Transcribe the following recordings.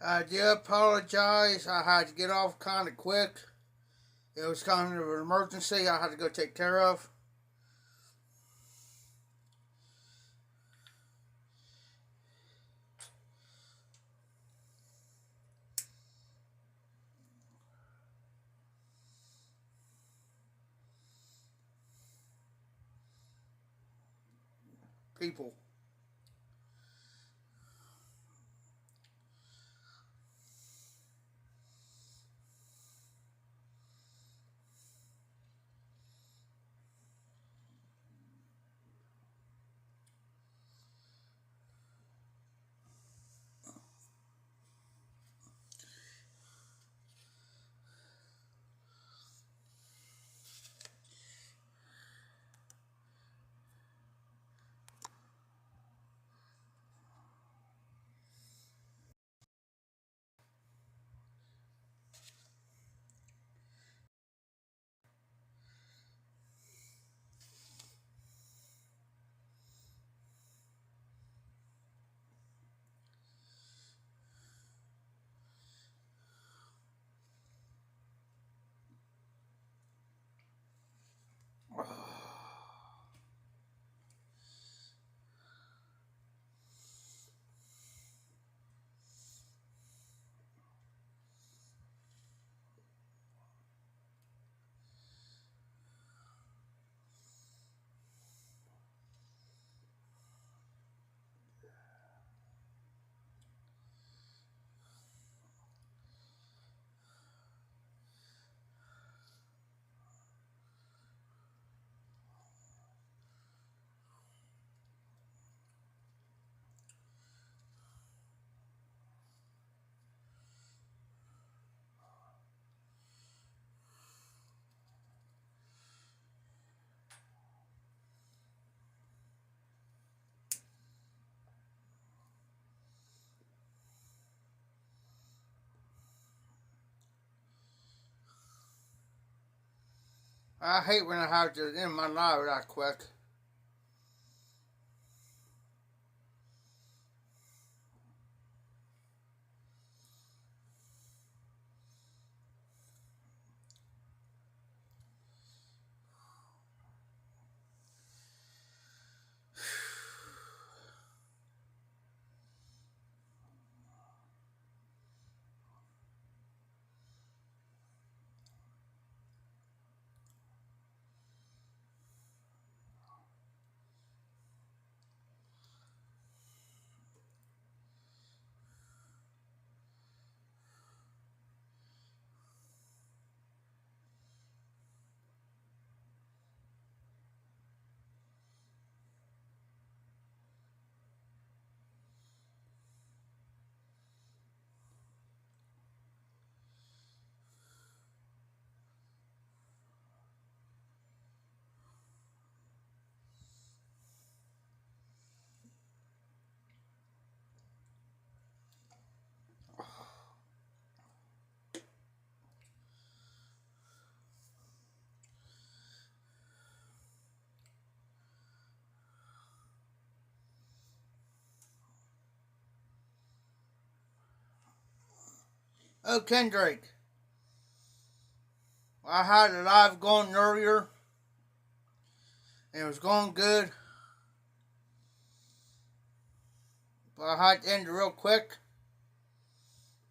I do apologize. I had to get off kind of quick. It was kind of an emergency I had to go take care of. People. I hate when I have to end my live that quick. Oh, Kendrick, I had a live going earlier, and it was going good, but I had to end it real quick.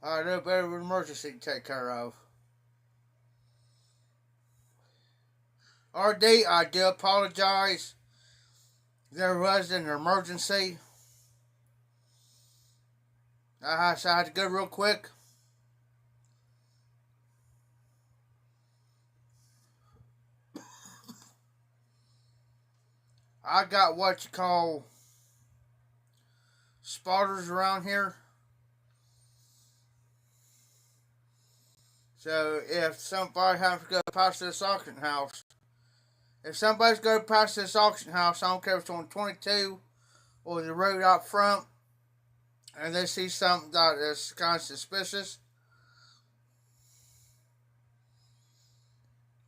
I had a bit of an emergency to take care of. RD, I do apologize. There was an emergency. I had to go real quick. I got what you call spotters around here. So if somebody has to go past this auction house, if somebody's going past this auction house, I don't care if it's on 22 or the road out front, and they see something that is kind of suspicious,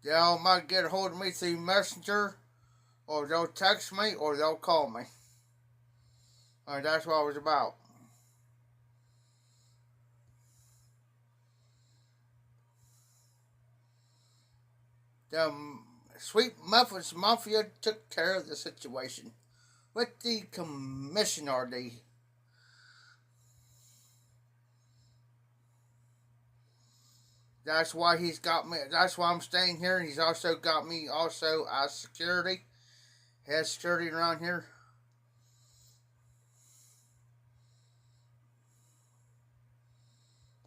they'll might get a hold of me through Messenger, or they'll text me, or they'll call me. Alright, that's what I was about. The Sweet Muffins Mafia took care of the situation with the commission RD. That's why he's got me. That's why I'm staying here. He's also got me also as security. He has security around here.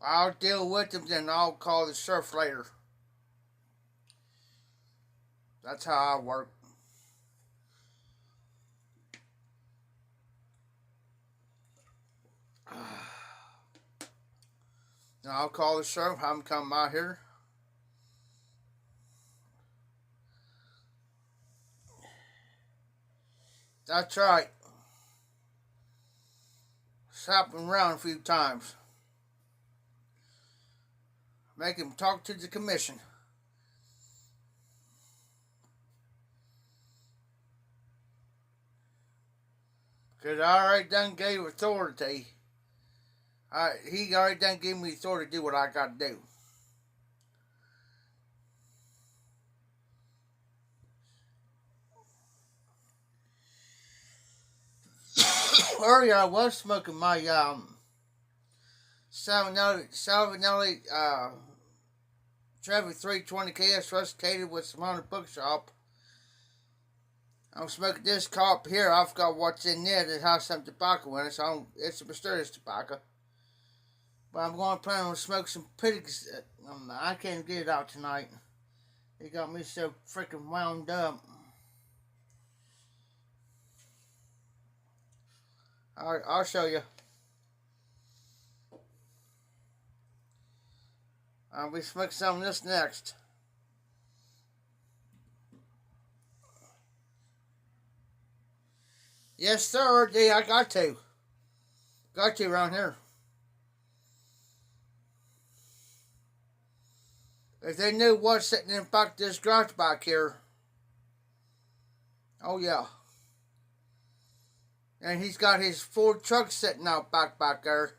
I'll deal with him, then I'll call the sheriff later. That's how I work. Now I'll call the sheriff, have him come out here. That's right. Slap him around a few times. Make him talk to the commission. Because I already done gave authority. He already done gave me authority to do what I got to do. Earlier I was smoking my Salvinelli Chevy 320 KS rusticated with some on the bookshop. I'm smoking this cup here. I forgot what's in there that has some tobacco in it, so it's a mysterious tobacco. But I'm going to plan on smoking some pigs. I can't get it out tonight. It got me so freaking wound up. Alright, I'll show you. I'll be smoking some of this next. Yes, sir, D. I got to. Got to around here. If they knew what's sitting in back of this garage back here. Oh yeah. And he's got his Ford truck sitting out back there.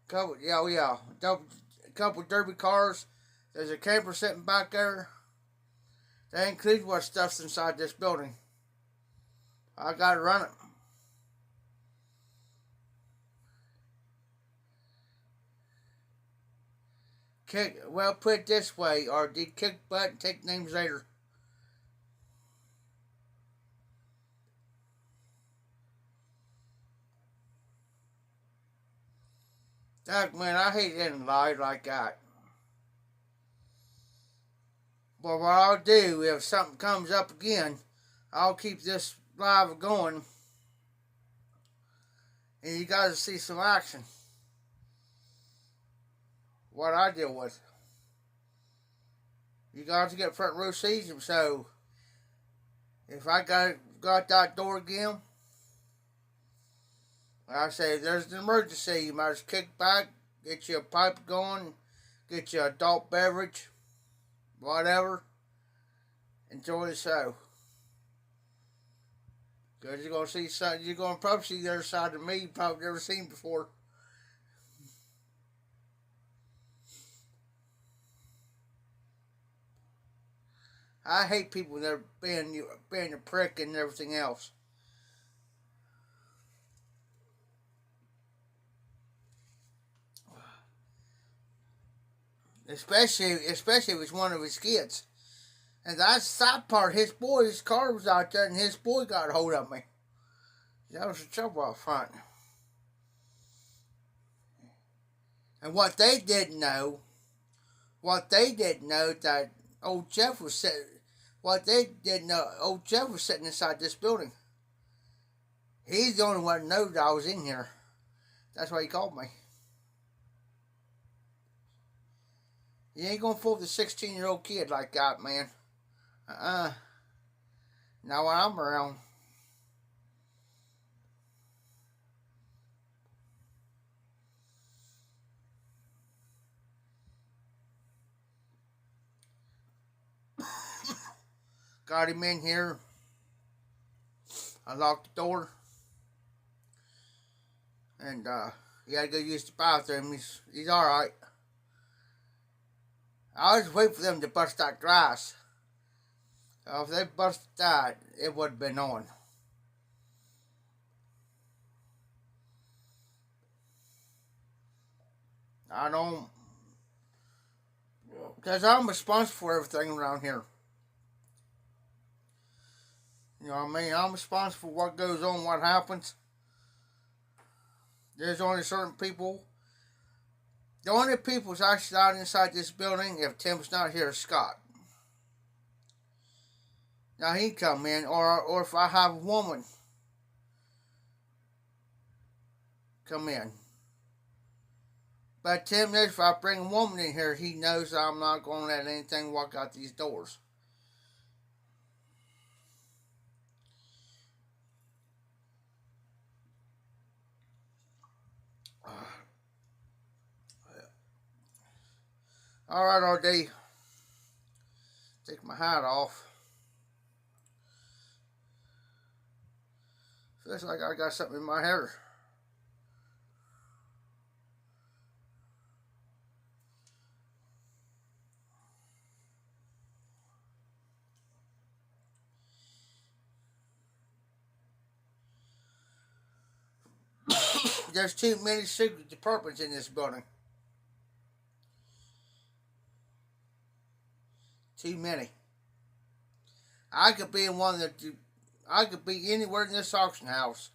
Couple, yeah, oh yeah. A couple derby cars. There's a camper sitting back there. That includes what stuff's inside this building. I gotta run it. Well, put it this way, RD, kick butt and take names later. Doug, man, I hate ending live like that. But what I'll do, if something comes up again, I'll keep this live going. And you guys see some action. What I deal with. You got to get front row seats, so if I got that door again, like I say, if there's an emergency, you might just kick back, get you a pipe going, get you an adult beverage, whatever. Enjoy the show. Because you're going to see something, you're going to probably see the other side of me you've probably never seen before. I hate people that are being a prick and everything else. Especially if it's one of his kids. And that's that part. His car was out there, and his boy got a hold of me. That was the trouble out front. And what they didn't know that old Jeff was sitting. What they didn't know, old Jeff was sitting inside this building. He's the only one that knew that I was in here. That's why he called me. You ain't gonna fool the 16-year-old kid like that, man. Not when I'm around. Got him in here. I locked the door. And he had to go use the bathroom. He's alright. I was waiting for them to bust that glass. If they busted that, it would have been on. I don't... Because I'm responsible for everything around here. You know what I mean? I'm responsible for what goes on, what happens. There's only certain people. The only people that's actually out inside this building, if Tim's not here, is Scott. Now he come in, or if I have a woman come in. But Tim knows if I bring a woman in here, he knows I'm not going to let anything walk out these doors. Alright, RD. Take my hat off. Feels like I got something in my hair. There's too many secret departments in this building. Too many. I could be in one that I could be anywhere in this auction house.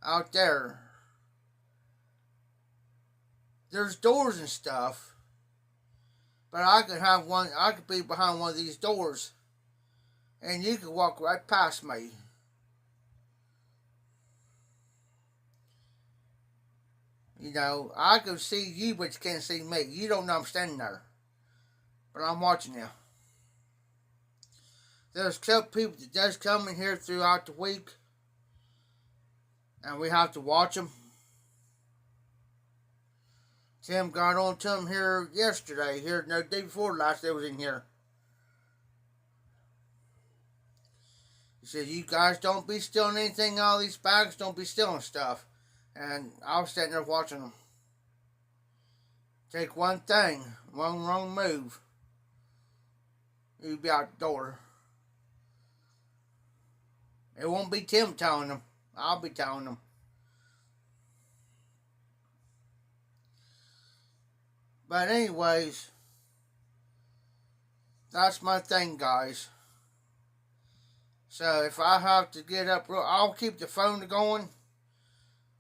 Out there. There's doors and stuff. But I could be behind one of these doors. And you could walk right past me. You know, I can see you, but you can't see me. You don't know I'm standing there. But I'm watching you. There's a couple people that does come in here throughout the week. And we have to watch them. Tim got on to him here yesterday, here no day before last day was in here. He said, "You guys don't be stealing anything out of these bags, don't be stealing stuff." And I was sitting there watching them. Take one thing, one wrong move, you'd be out the door. It won't be Tim telling them. I'll be telling them. But anyways, that's my thing, guys. So if I have to get up, I'll keep the phone going.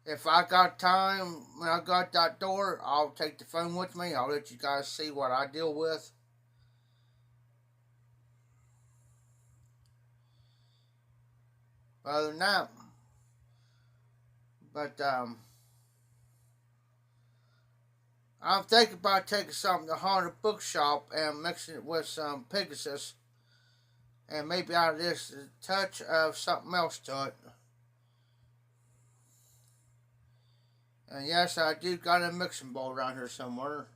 If I got time, when I got that door, I'll take the phone with me. I'll let you guys see what I deal with. Other than that, I'm thinking about taking something to Haunted Bookshop and mixing it with some Pegasus. And maybe out of this, a touch of something else to it. And yes, I do got a mixing bowl around here somewhere.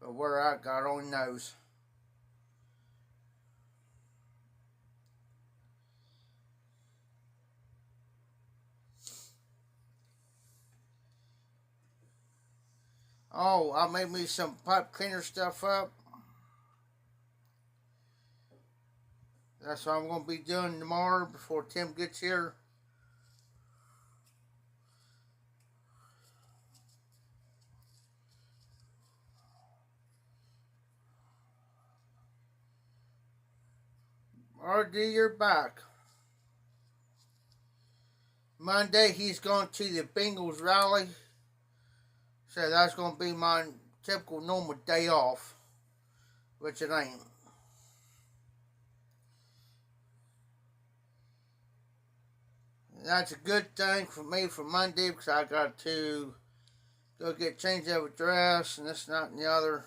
But where I got only knows. Oh, I made me some pipe cleaner stuff up. That's what I'm going to be doing tomorrow before Tim gets here. RD, you're back. Monday, he's going to the Bengals rally. So that's going to be my typical normal day off. Which it ain't. That's a good thing for me for Monday because I got to go get changed of a dress and this, that, and the other.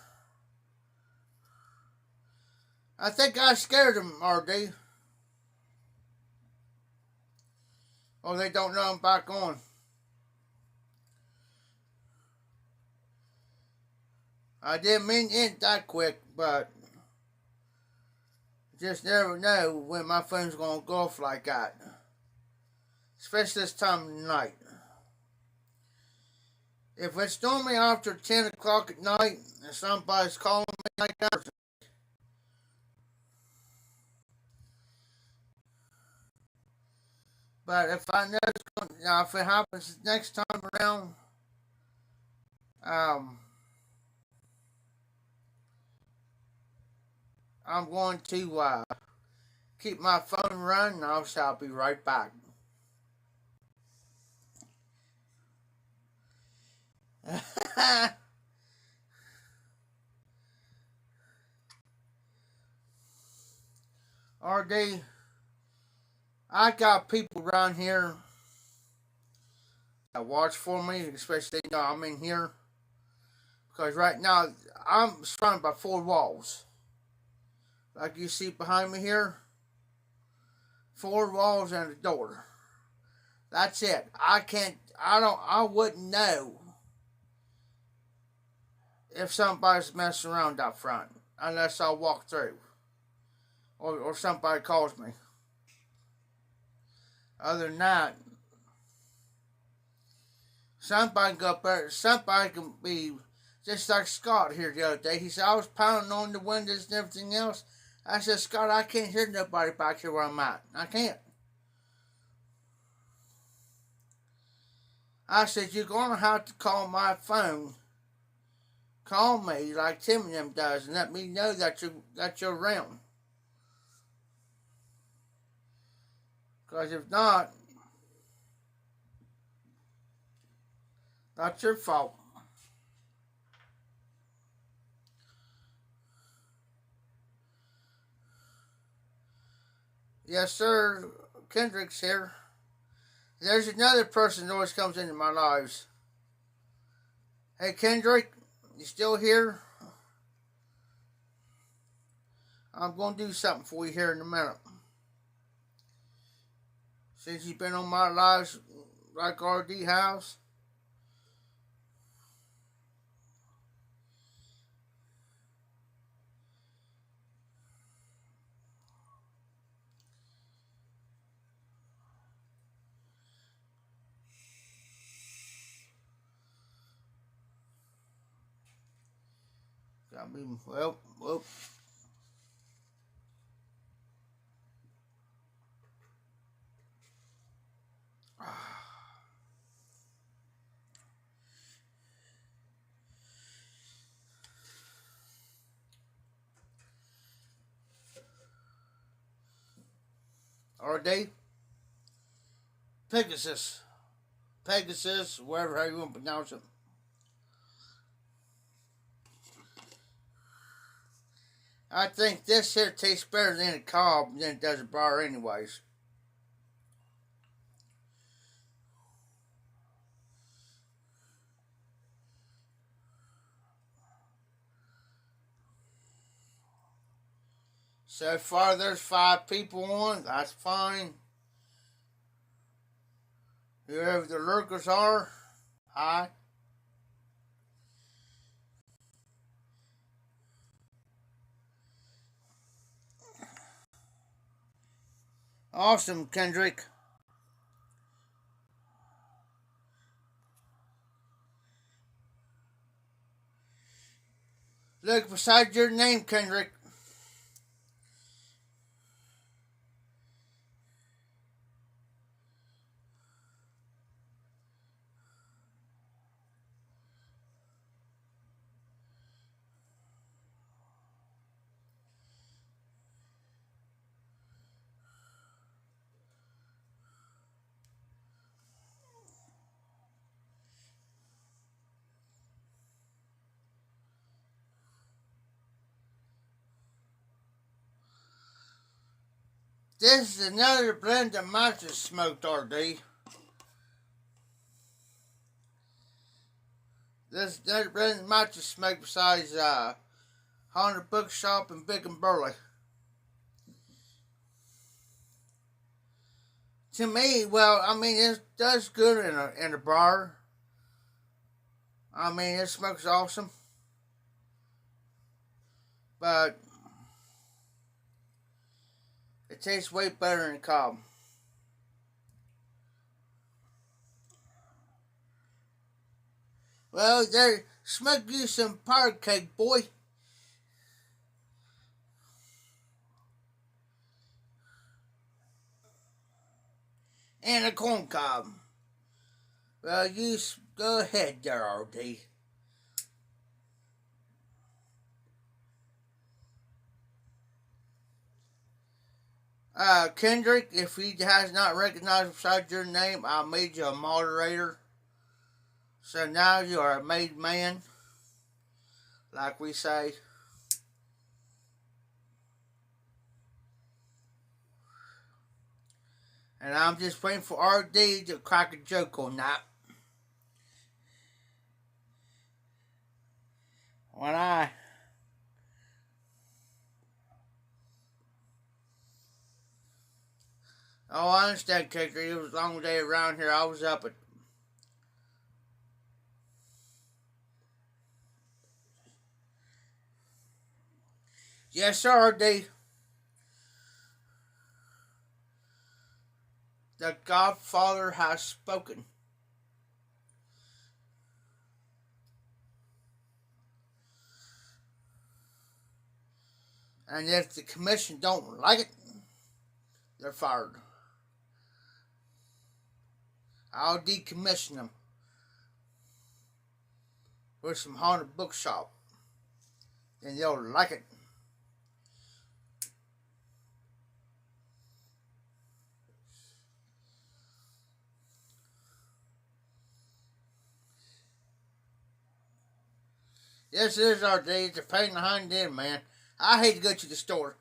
I think I scared them, RD. Oh, they don't know I'm back on. I didn't mean to end that quick, but just never know when my phone's going to go off like that. Especially this time of night. If it's normally after 10 o'clock at night and somebody's calling me like that, but if I know it's going, now if it happens next time around, I'm going to keep my phone running. I'll be right back. RD, I got people around here that watch for me, especially they know I'm in here. Because right now, I'm surrounded by 4 walls. Like you see behind me here. 4 walls and a door. That's it. I wouldn't know if somebody's messing around out front. Unless I walk through. Or somebody calls me. Other than that, somebody can go up there, somebody can be just like Scott here the other day. He said, I was pounding on the windows and everything else. I said, Scott, I can't hear nobody back here where I'm at. I can't. I said, you're going to have to call my phone. Call me like Tim and them does and let me know that you're around. Because if not, that's your fault. Yes, sir. Kendrick's here. There's another person that always comes into my lives. Hey, Kendrick, you still here? I'm going to do something for you here in a minute. Since you've been on my lives like RD House. mean, well. RD? Pegasus. Pegasus, wherever how you want to pronounce it. I think this here tastes better than a cob than it does a bar anyways. So far there's 5 people on, that's fine. Whoever the lurkers are, hi. Awesome, Kendrick. Look beside your name, Kendrick. This is another blend of matches smoked, RD. This is another blend of matches smoked besides Honda Bookshop and Big and Burley. To me, well, I mean, it does good in a bar. I mean, it smokes awesome. But it tastes way better than a cob. Well, there, smoke you some powder cake, boy. And a corn cob. Well, you go ahead there, RD. Kendrick, if he has not recognized beside your name, I made you a moderator. So now you are a made man, like we say. And I'm just waiting for RD to crack a joke on that. When I... Oh, I understand, Kendrick. It was a long day around here. I was up at... Yes, sir, RD. The Godfather has spoken. And if the commission don't like it, they're fired. I'll decommission them with some haunted bookshop. And they'll like it. Yes, it is our day. It's a pain behind them, man. I hate to go to the store.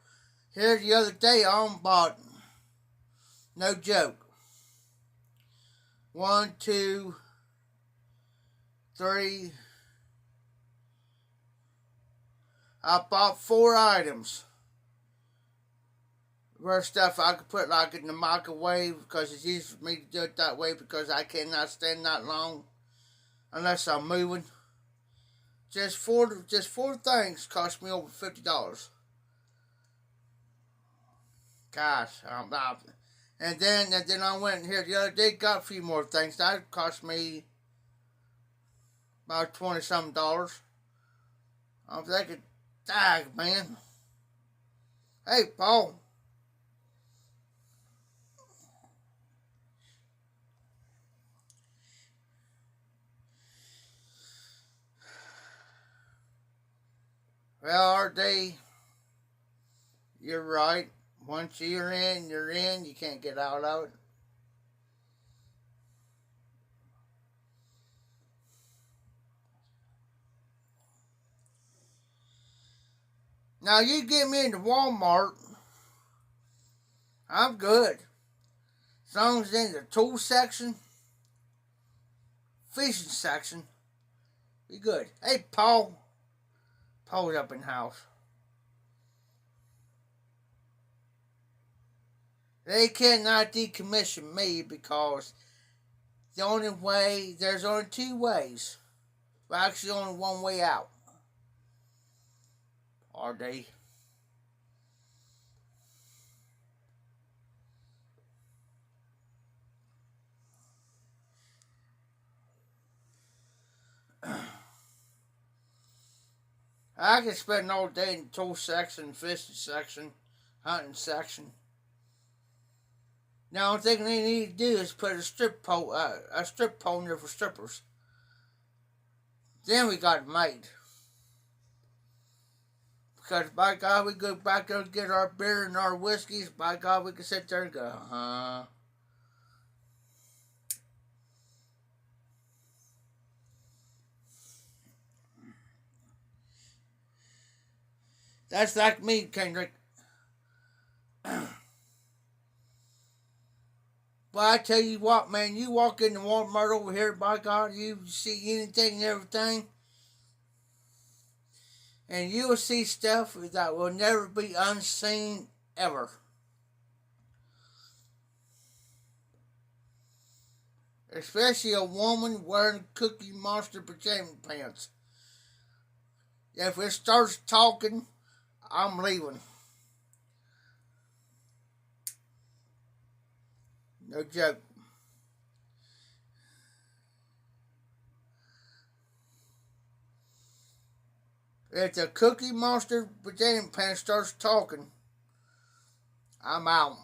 Here the other day, I bought, no joke, 1, 2, 3. I bought 4 items. For stuff I could put like in the microwave because it's easy for me to do it that way because I cannot stand that long unless I'm moving. Just four things cost me over $50. Gosh, and then I went here the other day, got a few more things. That cost me about $20 something. I'm thinking, Dag, man. Hey, Paul. Well, RD, you're right. Once you're in, you're in. You can't get out of it. Now, you get me into Walmart, I'm good. As long as it's in the tool section, fishing section, be good. Hey, Paul. Paul's up in the house. They cannot decommission me because there's only two ways. Well, actually, only one way out. Are they? I can spend all day in the tool section, fishing section, hunting section. Now, the only thing they need to do is put a strip pole in there for strippers. Then we got it made. Because by God, we go back there and get our beer and our whiskeys. By God, we can sit there and go, That's like me, Kendrick. But I tell you what, man, you walk into Walmart over here, by God, you see anything and everything, and you will see stuff that will never be unseen ever. Especially a woman wearing Cookie Monster pajama pants. If it starts talking, I'm leaving. No joke. If the Cookie Monster pajama pants starts talking, I'm out.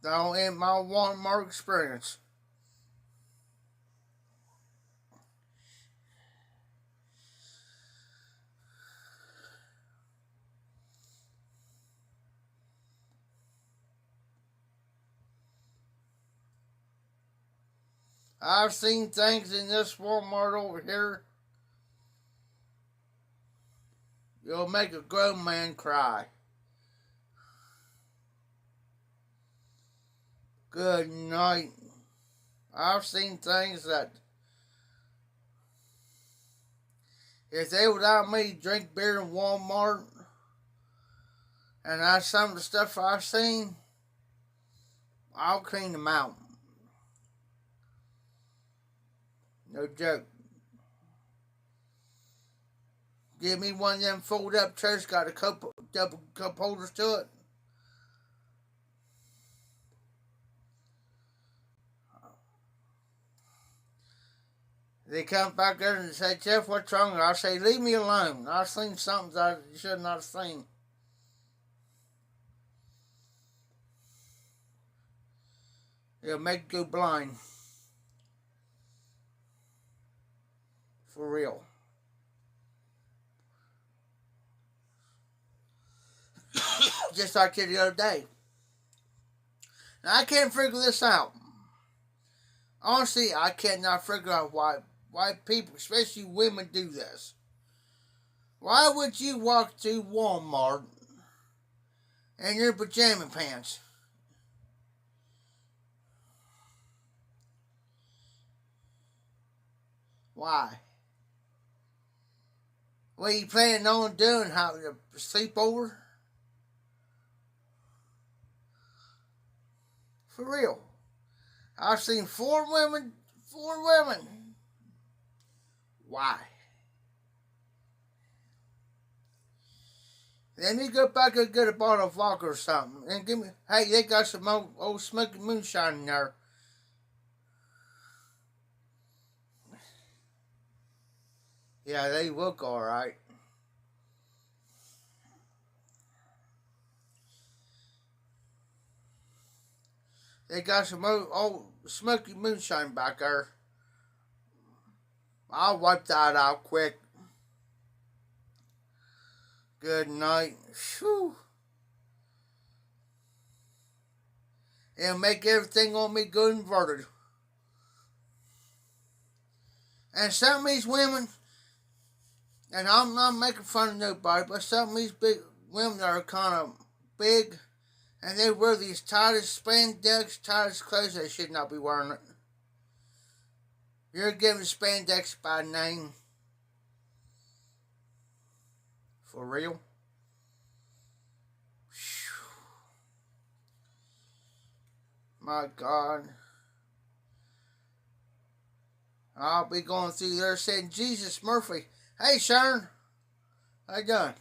That'll end my Walmart experience. I've seen things in this Walmart over here. You'll make a grown man cry. Good night. I've seen things that if they would allow me to drink beer in Walmart, and that's some of the stuff I've seen, I'll clean them out. No joke. Give me one of them fold up chairs, got a double cup holders to it. They come back there and say, Jeff, what's wrong? I say, leave me alone. I've seen something that you should not have seen. It'll make you go blind. For real. Just like the other day. Now, I can't figure this out. Honestly, I cannot figure out why people, especially women, do this. Why would you walk to Walmart in your pajama pants? Why? What are you planning on doing? Having a sleepover? For real. I've seen four women. Why? Then you go back and get a bottle of vodka or something. And give me, hey, they got some old smoky moonshine in there. Yeah, they look alright. They got some old smoky moonshine back there. I'll wipe that out quick. Good night. Whew. It'll make everything on me go inverted. And some of these women, and I'm not making fun of nobody, but some of these big women that are kind of big, and they wear these tightest spandex, tightest clothes, they should not be wearing it. You're giving spandex by name. For real? My God. I'll be going through there saying, Jesus Murphy. Hey, Sharon. How you doing?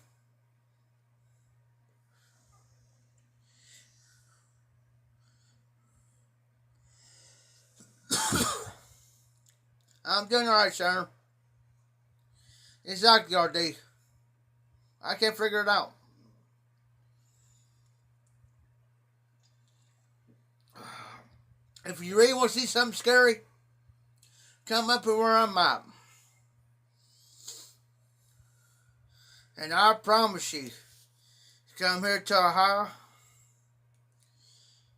I'm doing alright, Sharon. Exactly, RD. I can't figure it out. If you really want to see something scary, come up to where I'm at. And I promise you, come here to Ohio,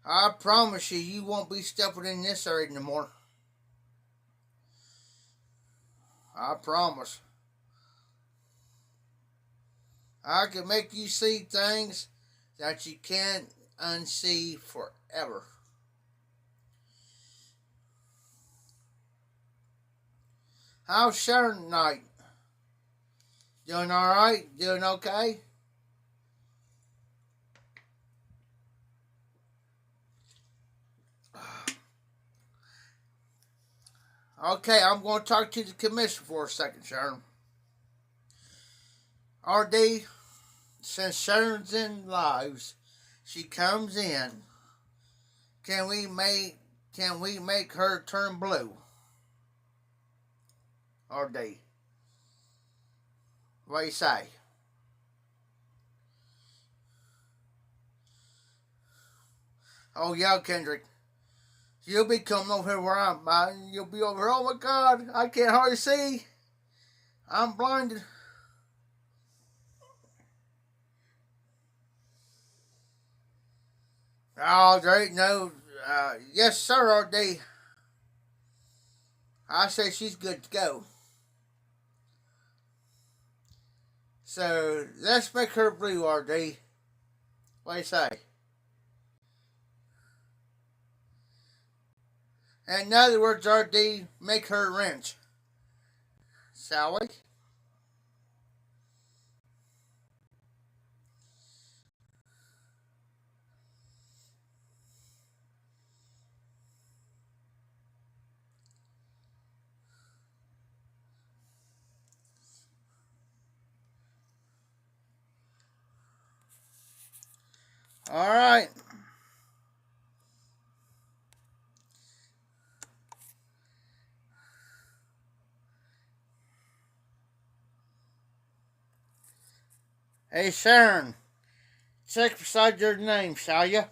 I promise you, you won't be stepping in this area anymore. I promise. I can make you see things that you can't unsee forever. How's Sharon tonight? Doing alright? Doing okay? Okay, I'm going to talk to the commission for a second, Sharon. RD, since Sharon's in lives, she comes in. Can we make her turn blue? RD. What do you say? Oh yeah, Kendrick. You'll be coming over here where I'm at. You'll be over here. Oh my God, I can't hardly see. I'm blinded. Oh, there ain't no. Yes, sir, RD. I say she's good to go. So let's make her blue, RD. What do you say? In other words, RD, make her wrench. Shall we? All right. Hey, Sharon, check beside your name, shall you?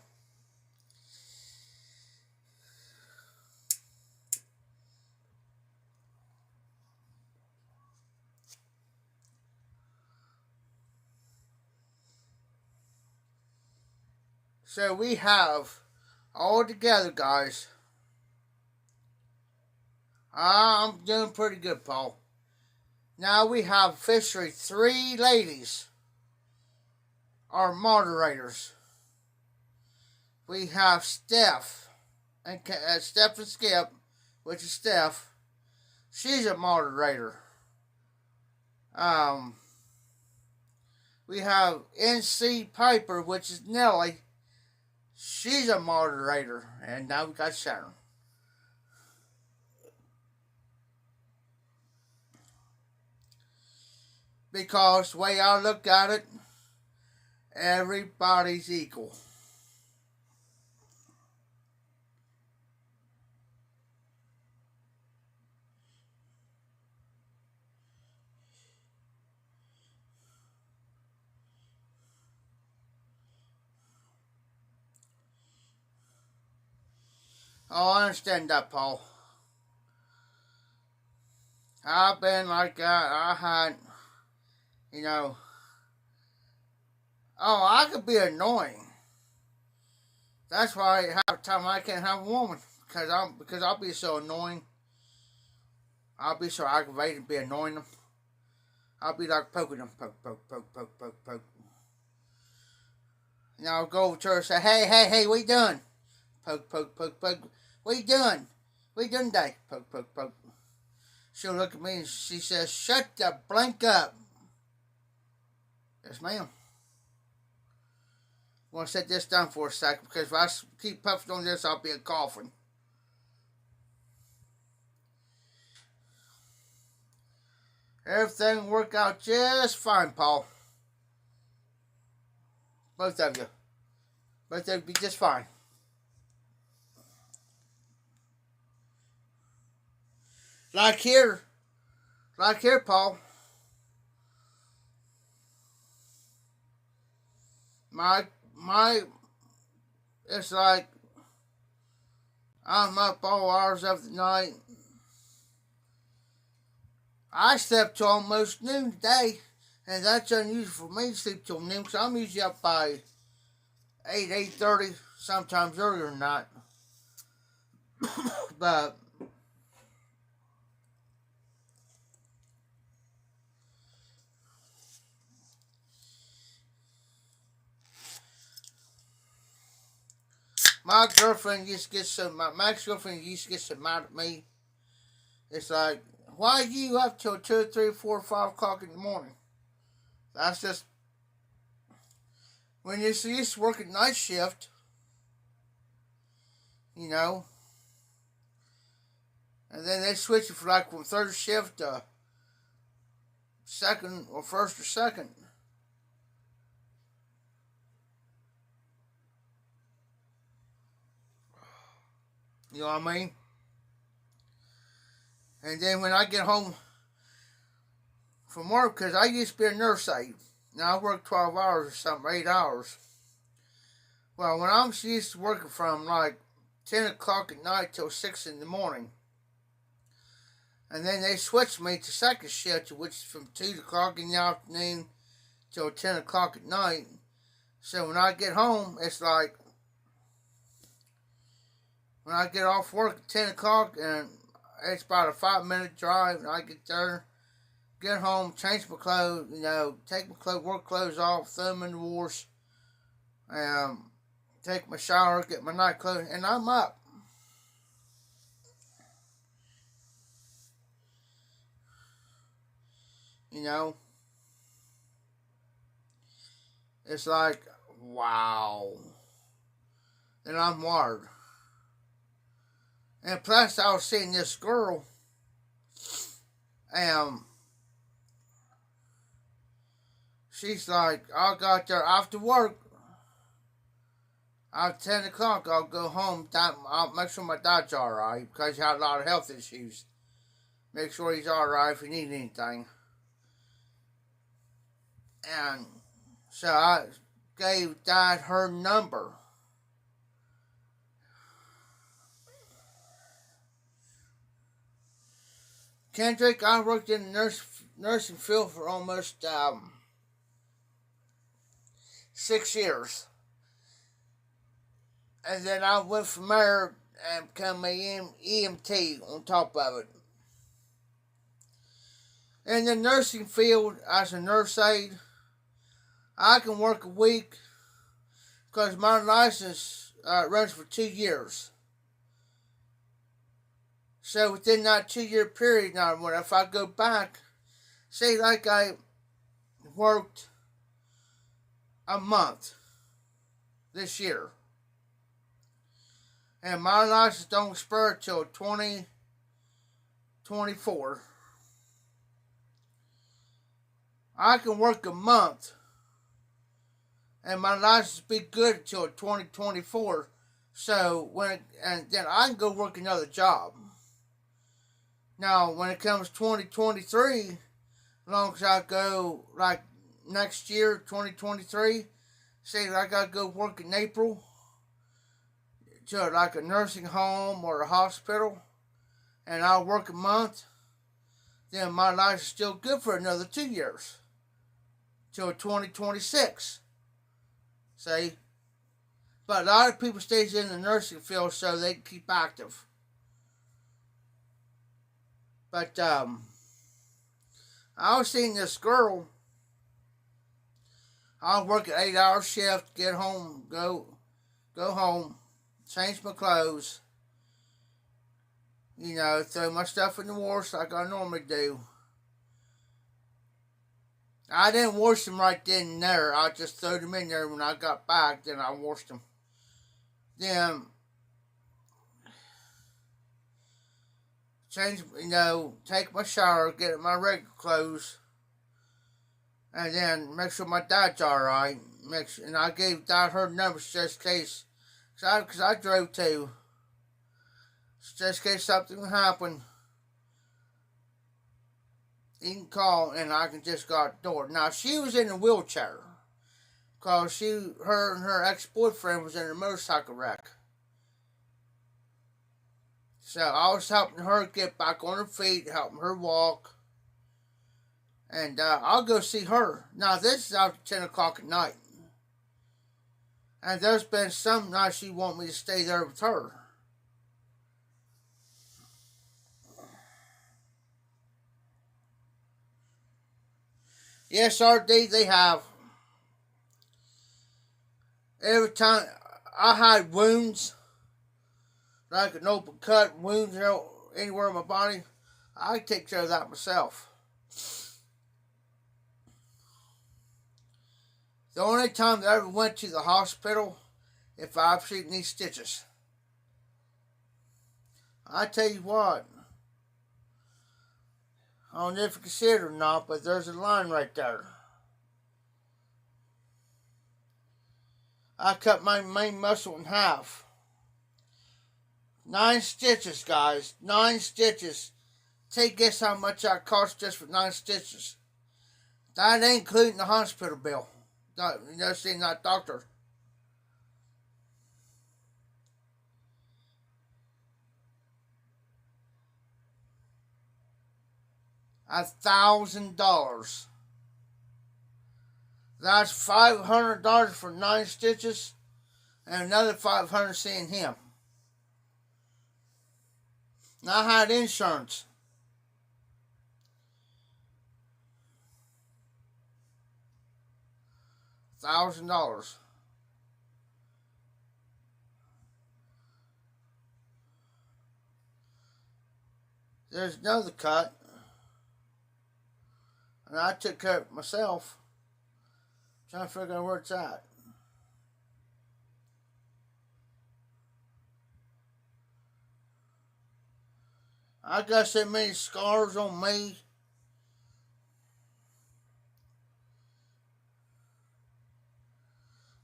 So we have, all together, guys. I'm doing pretty good, Paul. Now we have officially 3 ladies, our moderators. We have Steph, and Steph and Skip, which is Steph. She's a moderator. We have NC Piper, which is Nellie. She's a moderator. And now we got Sharon. Because the way I look at it, everybody's equal. Oh, I understand that, Paul. I've been like that. I had, you know, oh, I could be annoying. That's why half the time I can't have a woman because I'll be so annoying. I'll be so aggravated and be annoying them. I'll be like poking them, poke, poke, poke, poke, poke, poke. And I'll go over to her and say, hey, what you doing? Poke, poke, poke, poke. What you doing? What you doing today? Poke, poke, poke. She'll look at me and she says, shut the blank up. Yes, ma'am. I'm going to set this down for a second because if I keep puffing on this, I'll be a coughing. Everything will work out just fine, Paul. Both of you. Both of you be just fine. Like here, Paul. My, it's like I'm up all hours of the night. I slept till almost noon today, and that's unusual for me to sleep till noon because I'm usually up by 8:30, sometimes earlier than that. But my girlfriend used to get so my ex-girlfriend used to get so mad at me. It's like, why are you up till 2, 3, 4, 5 o'clock in the morning? That's just when you're used to working night shift, you know. And then they switch it for like from third shift to second or first or second. You know what I mean? And then when I get home from work, because I used to be a nurse aide. Now I work 12 hours or something, 8 hours. Well, when I'm used to working from like 10 o'clock at night till 6 in the morning. And then they switched me to second shift, which is from 2 o'clock in the afternoon till 10 o'clock at night. So when I get home, it's like, when I get off work at 10 o'clock, and it's about a 5-minute drive, and I get there, get home, change my clothes, take my work clothes off, throw them in the wash, take my shower, get my night clothes, and I'm up. You know, it's like, wow. And I'm wired. And plus, I was seeing this girl, and she's like, I got there after work. After 10 o'clock, I'll go home. I'll make sure my dad's alright because he had a lot of health issues. Make sure he's alright if he needs anything. And so I gave Dad her number. Kendrick, I worked in the nursing field for almost 6 years. And then I went from there and became an EMT on top of it. In the nursing field, as a nurse aide, I can work a week because my license runs for 2 years. So within that 2-year period, now if I go back, say like I worked a month this year, and my license don't expire till 2024, I can work a month and my license be good until 2024. So and then I can go work another job. Now, when it comes 2023, as long as I go like next year, 2023, say like I go work in April to like a nursing home or a hospital, and I'll work a month, then my life is still good for another 2 years till 2026. See? But a lot of people stays in the nursing field so they can keep active. But I was seeing this girl. I'll work an 8-hour shift, get home, go home, change my clothes, throw my stuff in the wash like I normally do. I didn't wash them right then and there. I just threw them in there when I got back, then I washed them. Then change, take my shower, get my regular clothes, and then make sure my dad's alright. And I gave Dad her numbers just in case, because I drove too. Just in case something happened, he can call and I can just go out the door. Now, she was in a wheelchair because her and her ex-boyfriend was in a motorcycle wreck. So I was helping her get back on her feet, helping her walk. And I'll go see her. Now, this is after 10 o'clock at night. And there's been some nights she want me to stay there with her. Yes, RD, they have. Every time I had wounds, like an open cut, wounds anywhere in my body, I take care of that myself. The only time that I ever went to the hospital, if I absolutely need stitches. I tell you what, I don't know if you can see it or not, but there's a line right there. I cut my main muscle in half. 9 stitches, guys. 9 stitches. Take a guess how much that cost just for 9 stitches. That ain't including the hospital bill. Seeing that doctor. $1,000. That's $500 for 9 stitches, and another $500 seeing him. And I had insurance. $1,000. There's another cut, and I took care of it myself. Trying to figure out where it's at. I got so many scars on me.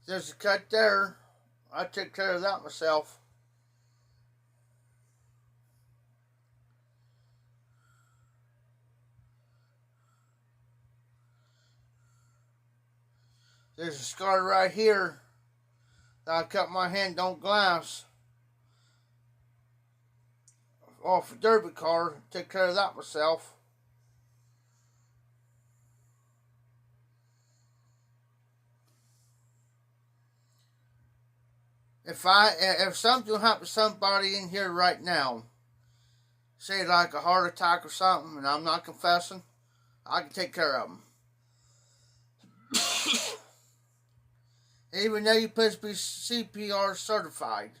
There's a cut there. I took care of that myself. There's a scar right here that I cut my hand on glass off a derby car. Took care of that myself. If something happened to somebody in here right now, say like a heart attack or something, and I'm not confessing, I can take care of them. Even though you're supposed to be CPR certified.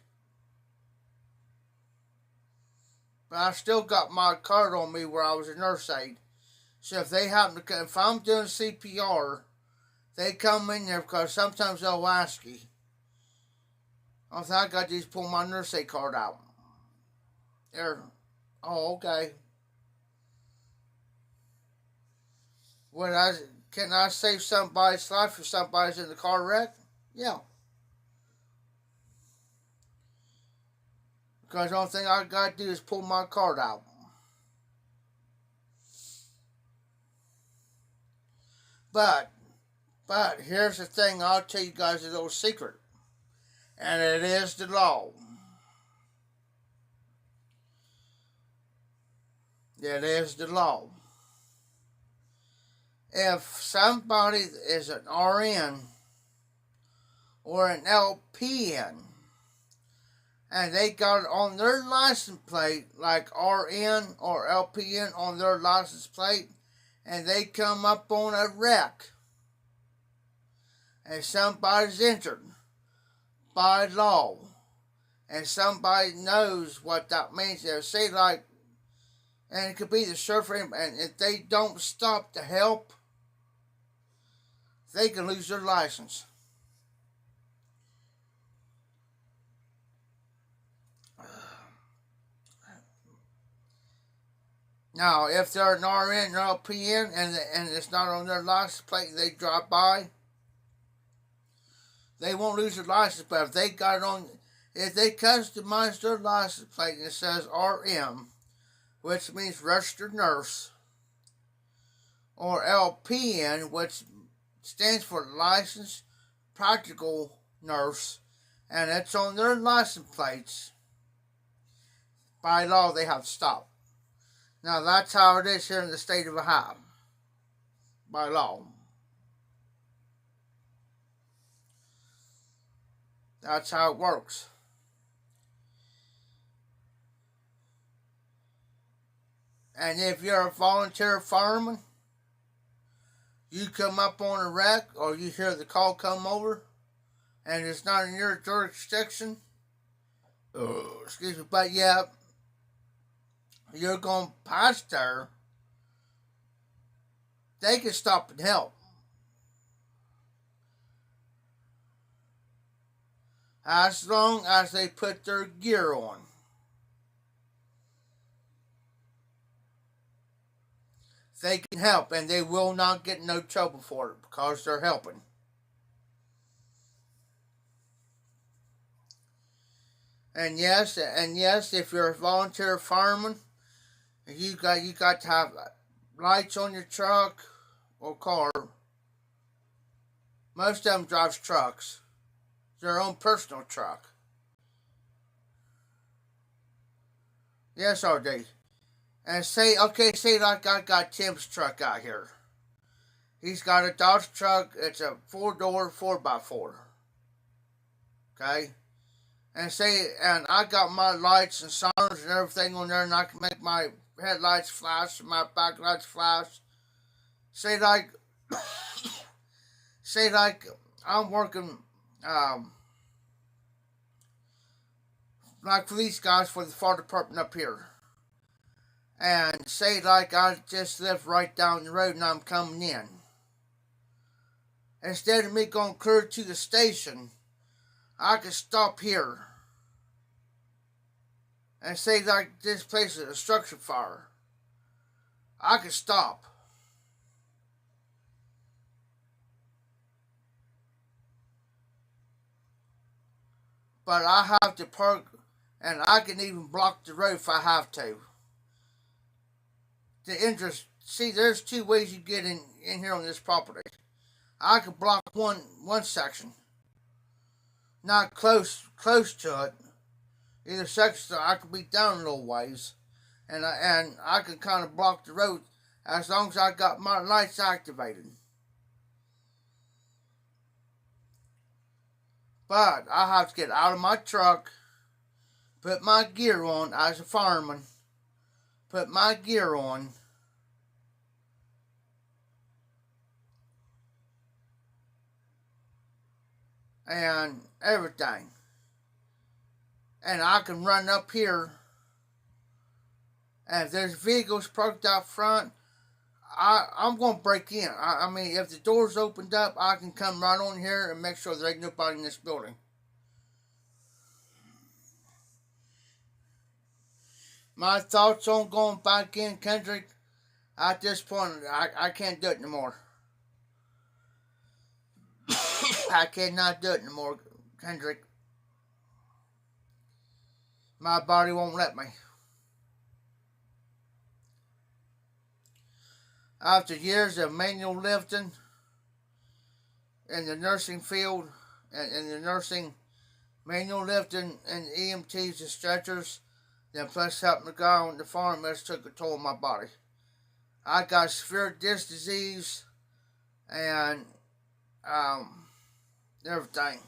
But I still got my card on me where I was a nurse aide. So if they happen to, if I'm doing CPR, they come in there because sometimes they'll ask you. I think I got to just pull my nurse aide card out. There. Oh, okay. Can I save somebody's life if somebody's in the car wreck? Yeah. Because the only thing I got to do is pull my card out. But here's the thing, I'll tell you guys a little secret. And it is the law. That is the law. If somebody is an RN or an LPN and they got it on their license plate, like RN or LPN on their license plate, and they come up on a wreck and somebody's injured by law, and somebody knows what that means, they'll say like, and it could be the surfer, and if they don't stop to help, they can lose their license. Now, if they're an RN or LPN and it's not on their license plate, they drive by, they won't lose their license. But if they got it on, if they customize their license plate and it says RM, which means registered nurse, or LPN, which stands for licensed practical nurse, and it's on their license plates, by law they have to stop. Now that's how it is here in the state of Ohio, by law. That's how it works. And if you're a volunteer fireman, you come up on a wreck or you hear the call come over and it's not in your jurisdiction, excuse me, but yeah, you're going past there, they can stop and help. As long as they put their gear on. They can help, and they will not get in no trouble for it because they're helping. And yes, if you're a volunteer fireman, you got to have lights on your truck or car. Most of them drives trucks, their own personal truck. Yes, RD. And say like I got Tim's truck out here. He's got a Dodge truck. It's a 4-door 4x4. Okay? And I got my lights and sirens and everything on there, and I can make my headlights flash and my back lights flash. Say like I'm working, like for these guys for the fire department up here. And say like I just live right down the road and I'm coming in. Instead of me going clear to the station, I could stop here. And say like this place is a structure fire. I could stop. But I have to park, and I can even block the road if I have to. The interest, see, there's two ways you get in here on this property. I could block one section, not close to it. Either section, so I could be down a little ways, and I could kind of block the road as long as I got my lights activated. But I have to get out of my truck, put my gear on as a fireman, put my gear on, and everything. And I can run up here, and if there's vehicles parked out front, I'm going to break in. I mean, if the door's opened up, I can come right on here and make sure there ain't nobody in this building. My thoughts on going back in, Kendrick, at this point, I can't do it anymore. I cannot do it anymore, Kendrick. My body won't let me. After years of manual lifting in the nursing field, and in the nursing manual lifting and EMTs and stretchers, Then plus helping the guy on the farm that's took a toll on my body. I got severe disc disease and everything.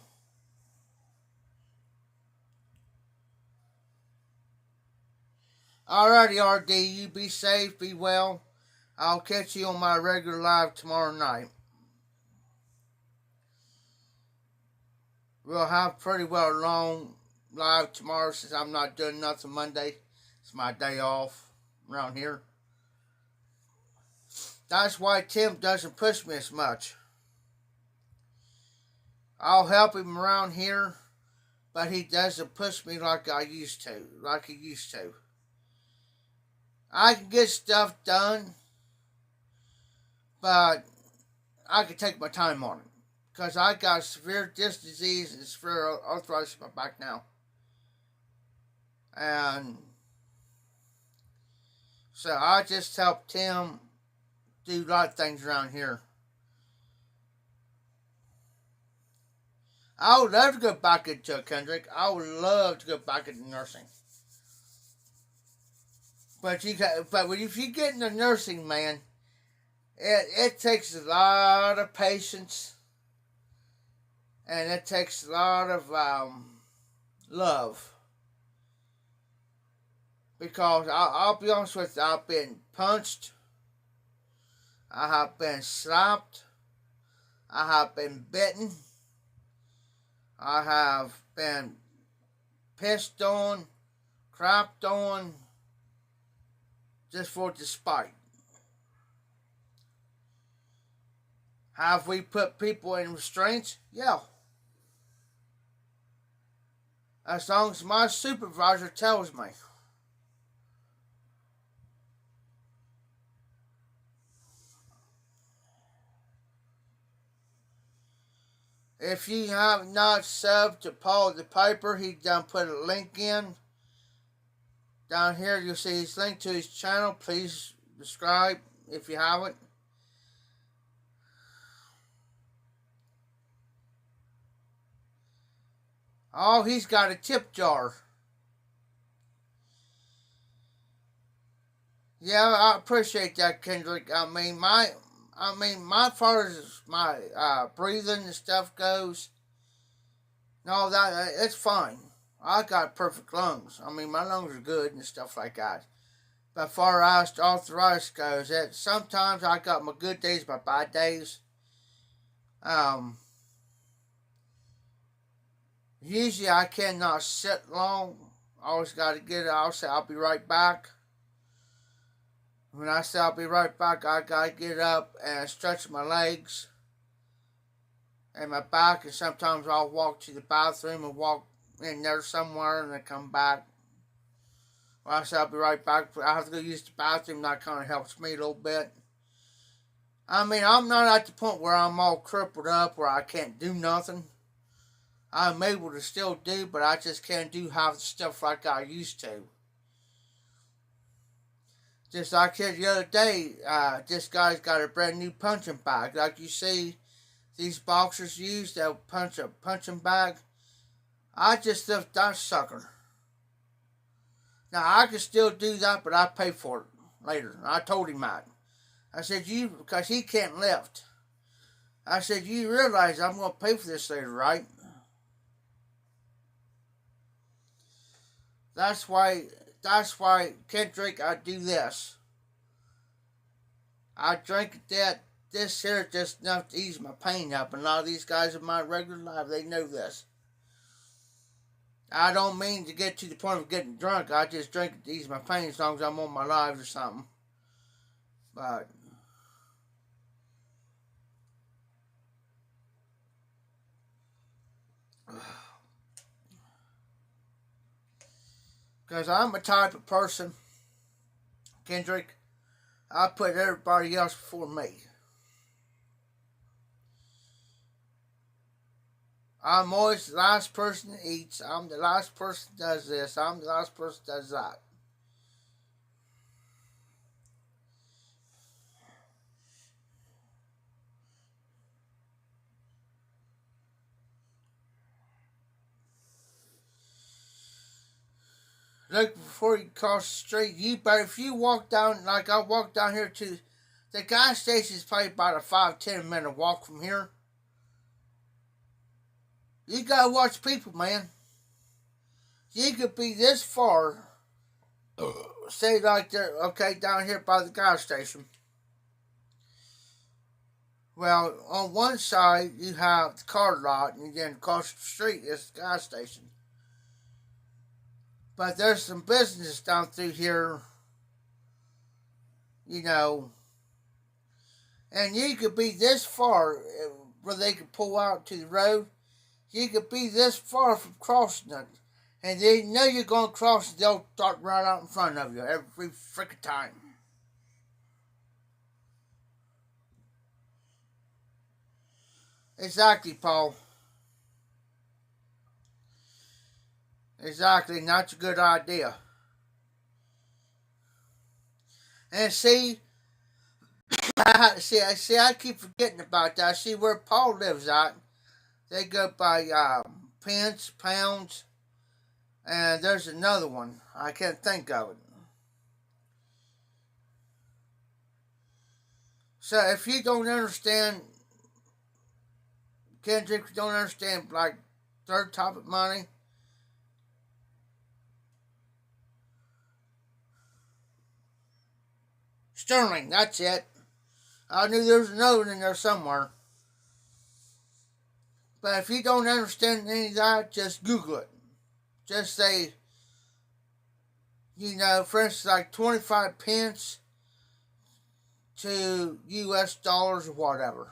Alrighty, RD, you be safe, be well. I'll catch you on my regular live tomorrow night. We'll have pretty well a long live tomorrow since I'm not doing nothing Monday. It's my day off around here. That's why Tim doesn't push me as much. I'll help him around here, but he doesn't push me like he used to. I can get stuff done, but I can take my time on it. Because I got severe disc disease and severe arthritis in my back now. And so I just helped Tim do a lot of things around here. I would love to go back into it, Kendrick. I would love to go back into nursing. But if you get into nursing, man, it takes a lot of patience. And it takes a lot of love. Because I'll be honest with you, I've been punched. I have been slapped. I have been bitten. I have been pissed on, crapped on, just for despite. Have we put people in restraints? Yeah. As long as my supervisor tells me. If you have not subbed to Paul the Piper, he done put a link in. Down here you'll see his link to his channel. Please subscribe if you haven't. Oh, he's got a tip jar. Yeah, I appreciate that, Kendrick. I mean, my far as my breathing and stuff goes, no, that it's fine. I got perfect lungs. I mean, my lungs are good and stuff like that. But far as arthritis goes, sometimes I got my good days, my bad days. Usually I cannot sit long. I always got to get it. I'll say I'll be right back. When I say I'll be right back, I got to get up and stretch my legs and my back. And sometimes I'll walk to the bathroom and walk in there somewhere and then come back. When I say I'll be right back, I have to go use the bathroom. That kind of helps me a little bit. I mean, I'm not at the point where I'm all crippled up where I can't do nothing. I'm able to still do, but I just can't do half the stuff like I used to. Just like I said the other day, this guy's got a brand new punching bag. Like you see these boxers use, they'll punch a punching bag. I just left that sucker. Now, I can still do that, but I pay for it later. I told him that. I said, because he can't lift. I said, you realize I'm going to pay for this later, right? That's why, Kendrick, I do this. I drink this here just enough to ease my pain up. And a lot of these guys in my regular life, they know this. I don't mean to get to the point of getting drunk. I just drink it to ease my pain as long as I'm on my lives or something. But because I'm a type of person, Kendrick, I put everybody else before me. I'm always the last person that eats. I'm the last person that does this. I'm the last person that does that. look before you cross the street. If you walk down, like I walk down here to the gas station, is probably about a 5-10 minute walk from here. You gotta watch people, man. You could be this far, say like they're okay down here by the gas station. Well, on one side you have the car lot, and then across the street is the gas station. But there's some business down through here, you know, and you could be this far where they could pull out to the road. You could be this far from crossing it, and they know you're going to cross it, they'll start right out in front of you every freaking time. Exactly, Paul. Exactly, and that's a good idea. And see, I keep forgetting about that. See where Paul lives at. They go by pence, pounds, and there's another one. I can't think of it. So if you don't understand, Kendrick, if you don't understand like third topic money, sterling, that's it. I knew there was another one in there somewhere. But if you don't understand any of that, just Google it. Just say, for instance, like 25 pence to US dollars or whatever.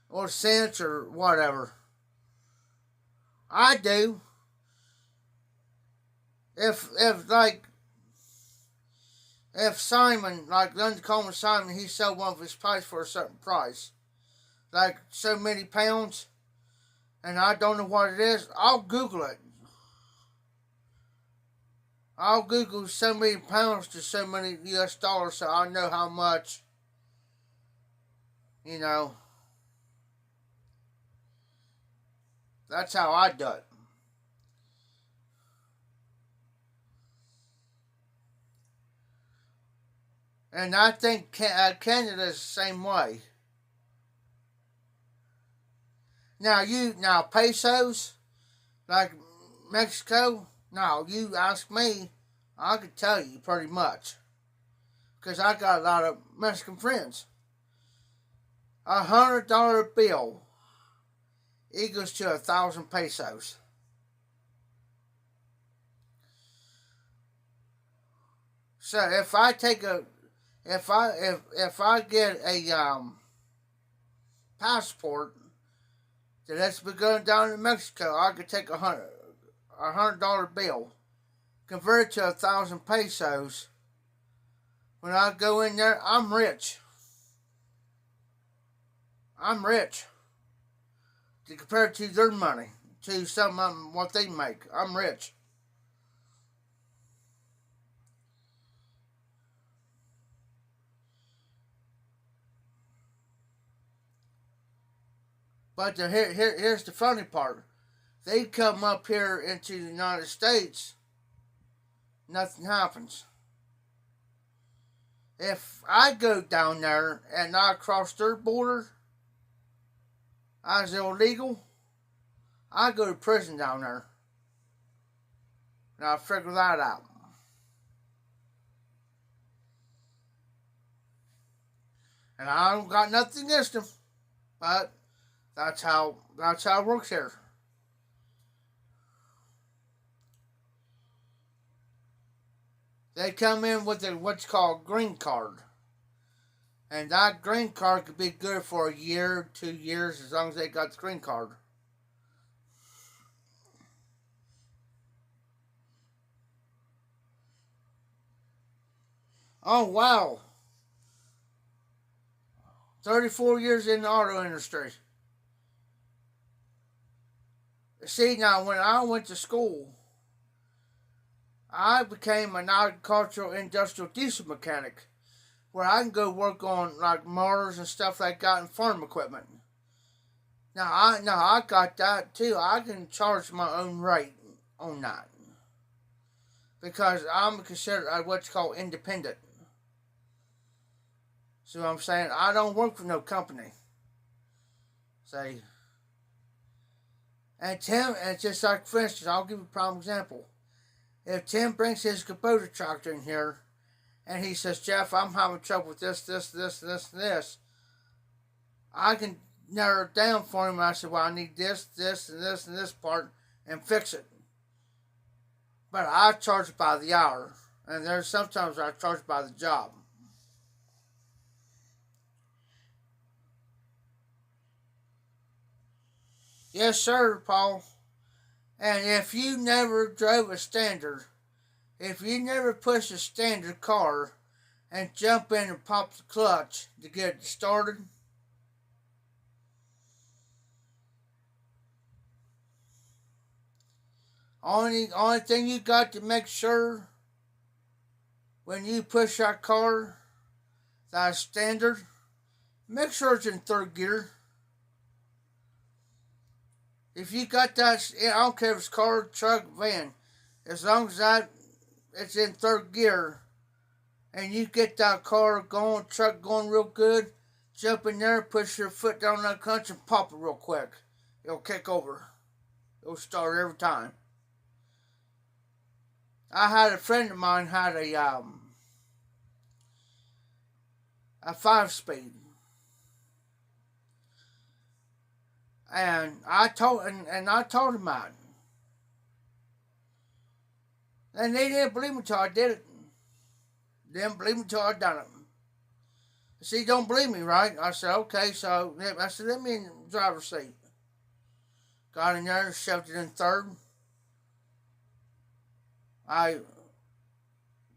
Or cents or whatever. I do. If Simon, like London Coleman Simon, he sold one of his pipes for a certain price, like so many pounds, and I don't know what it is, I'll Google it. I'll Google so many pounds to so many US dollars so I know how much, That's how I do it. And I think Canada's the same way. Now pesos, like Mexico, now you ask me, I could tell you pretty much. Because I got a lot of Mexican friends. $100 bill equals to 1,000 pesos. So if I take if I get a passport that's been going down to Mexico, I could take $100 bill, convert it to 1,000 pesos. When I go in there, I'm rich. I'm rich. To compare it to their money, to some of them, what they make, I'm rich. But here's the funny part. They come up here into the United States, nothing happens. If I go down there and I cross their border, I was illegal, I go to prison down there. And I'll figure that out. And I don't got nothing against them, but that's how it works here. They come in with what's called green card. And that green card could be good for a year, 2 years, as long as they got the green card. Oh, wow. 34 years in the auto industry. See, now, when I went to school, I became an agricultural industrial diesel mechanic, where I can go work on like motors and stuff like that and farm equipment. I got that too. I can charge my own rate on that because I'm considered what's called independent. See what I'm saying? I don't work for no company. See, and Tim, and just like for instance, I'll give you a prime example. If Tim brings his Kubota tractor in here, and he says, Jeff, I'm having trouble with this, and this, I can narrow it down for him. And I said, well, I need this, and this part, and fix it. But I charge by the hour, and there's sometimes I charge by the job. Yes, sir, Paul. And if you never drove a standard, if you never push a standard car and jump in and pop the clutch to get it started, only thing you got to make sure when you push that car, that standard, make sure it's in third gear. If you got that, I don't care if it's car, truck, van, as long as that it's in third gear, and you get that car going, truck going real good, jump in there, push your foot down that clutch and pop it real quick. It'll kick over. It'll start every time. I had a friend of mine had a 5-speed. And I told him that. And they didn't believe me until I did it. Didn't believe me until I done it. See, don't believe me, right? I said, okay, so I said, let me in the driver's seat. Got in there, shoved it in third. I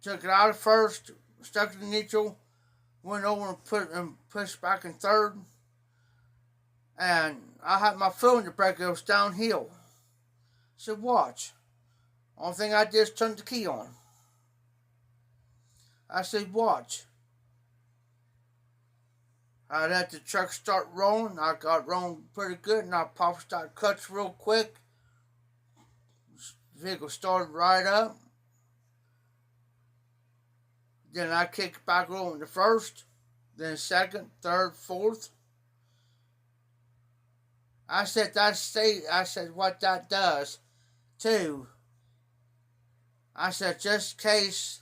took it out of first, stuck it in neutral, went over and pushed back in third. And I had my foot in the brake, it was downhill. I said, watch. Only thing I did is turn the key on. I said, watch. I let the truck start rolling. I got rolling pretty good, and I popped that clutch real quick. The vehicle started right up. Then I kicked back rolling to first, then second, third, fourth. I said, what that does, too. I said, just in case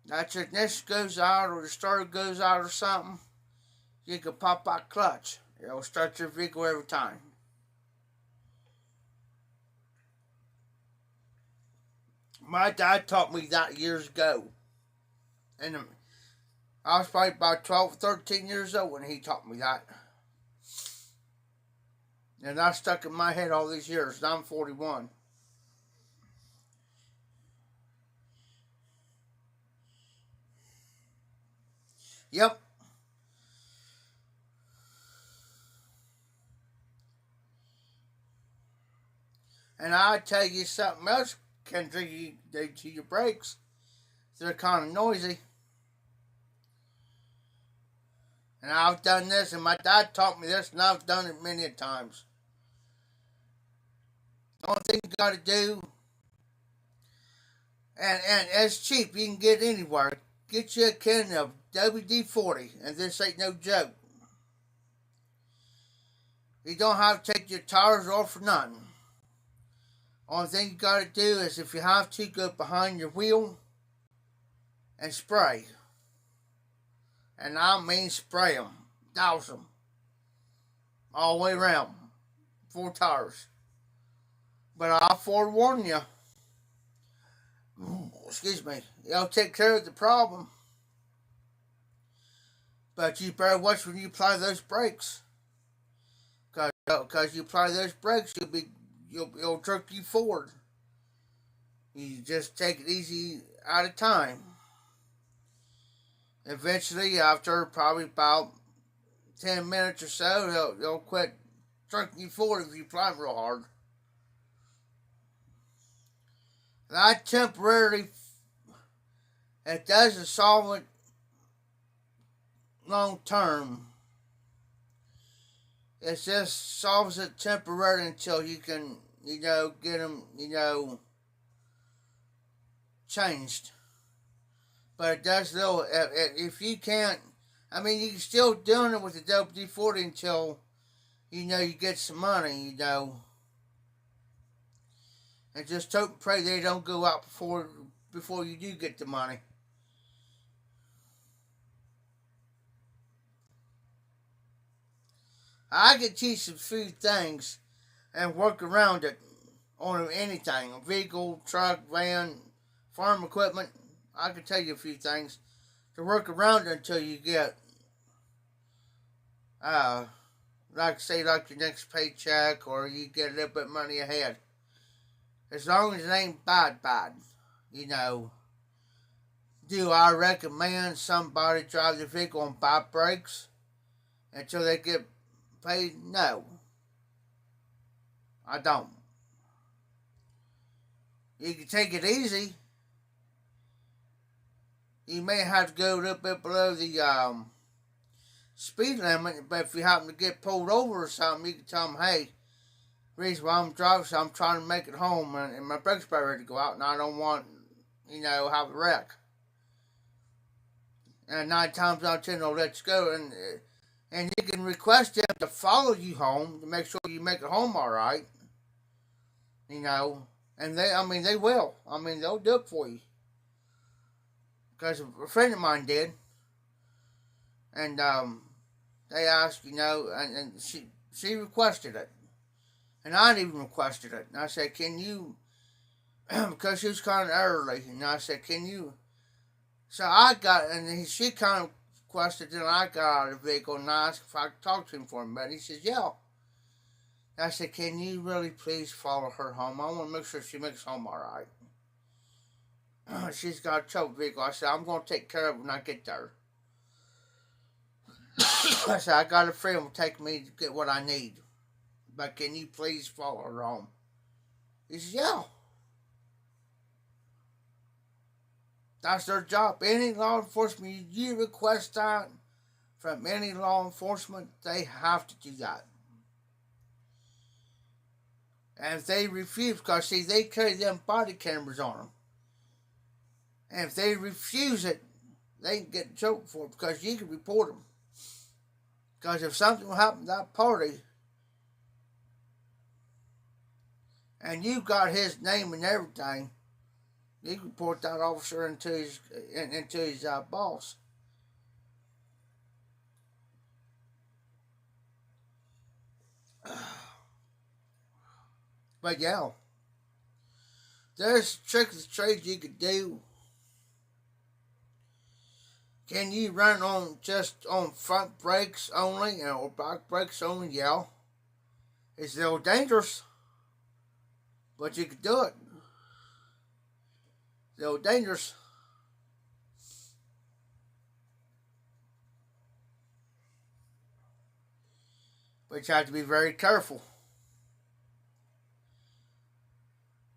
that your ignition goes out or the starter goes out or something, you can pop that clutch. It'll start your vehicle every time. My dad taught me that years ago. And I was probably about 12, 13 years old when he taught me that. And that stuck in my head all these years. Now I'm 41. Yep. And I tell you something else can do to your brakes. They're kind of noisy. And I've done this, and my dad taught me this, and I've done it many times. The only thing you got to do, and it's cheap, you can get it anywhere. Get you a can of WD-40, and this ain't no joke. You don't have to take your tires off for nothing. Only thing you got to do is, if you have to, go behind your wheel and spray. And I mean spray them, douse them, all the way around, 4 tires. But I'll forewarn you, excuse me, it'll take care of the problem. But you better watch when you apply those brakes. Because you apply those brakes, it'll jerk you forward. You just take it easy at a time. Eventually, after probably about 10 minutes or so, they'll quit jerking you forward if you apply real hard. That temporarily, it doesn't solve it long term. It just solves it temporarily until you can, get them, changed. But it does though. If you can't, I mean, you can still doing it with the WD-40 until you get some money, and just hope and pray they don't go out before you do get the money. I can teach a few things and work around it on anything, a vehicle, truck, van, farm equipment. I can tell you a few things to work around it until you get, like your next paycheck, or you get a little bit of money ahead. As long as it ain't bad, Do I recommend somebody drive the vehicle on bike brakes until they get paid? No, I don't. You can take it easy. You may have to go a little bit below the speed limit, but if you happen to get pulled over or something, you can tell them, hey, reason why I'm driving, so I'm trying to make it home, and my brakes about ready to go out, and I don't want, have a wreck. And 9 times out of 10 they'll let you go, and you can request them to follow you home to make sure you make it home all right. And they will. They'll do it for you. Because a friend of mine did, and they asked, and she requested it, and I didn't even requested it. And I said, can you, because she was kind of early, and I said, can you? So I got, and she kind of requested, and I got out of the vehicle and I asked if I could talk to him for a minute. He says, yeah. I said, can you really please follow her home? I want to make sure she makes home all right. She's got a trouble vehicle. I said, I'm going to take care of it when I get there. I said, I got a friend who will take me to get what I need. But can you please follow her home? He said, yeah. That's their job. Any law enforcement, you request that from any law enforcement, they have to do that. And if they refuse, because see, they carry them body cameras on them. And if they refuse it, they can get in trouble for it, because you can report them. Because if something will happen to that party, and you got his name and everything, you can report that officer into his boss. But yeah, there's tricks of the trade you could do. Can you run on just on front brakes only, or back brakes only? Yeah. It's a little dangerous, but you could do it. It's a little dangerous. But you have to be very careful.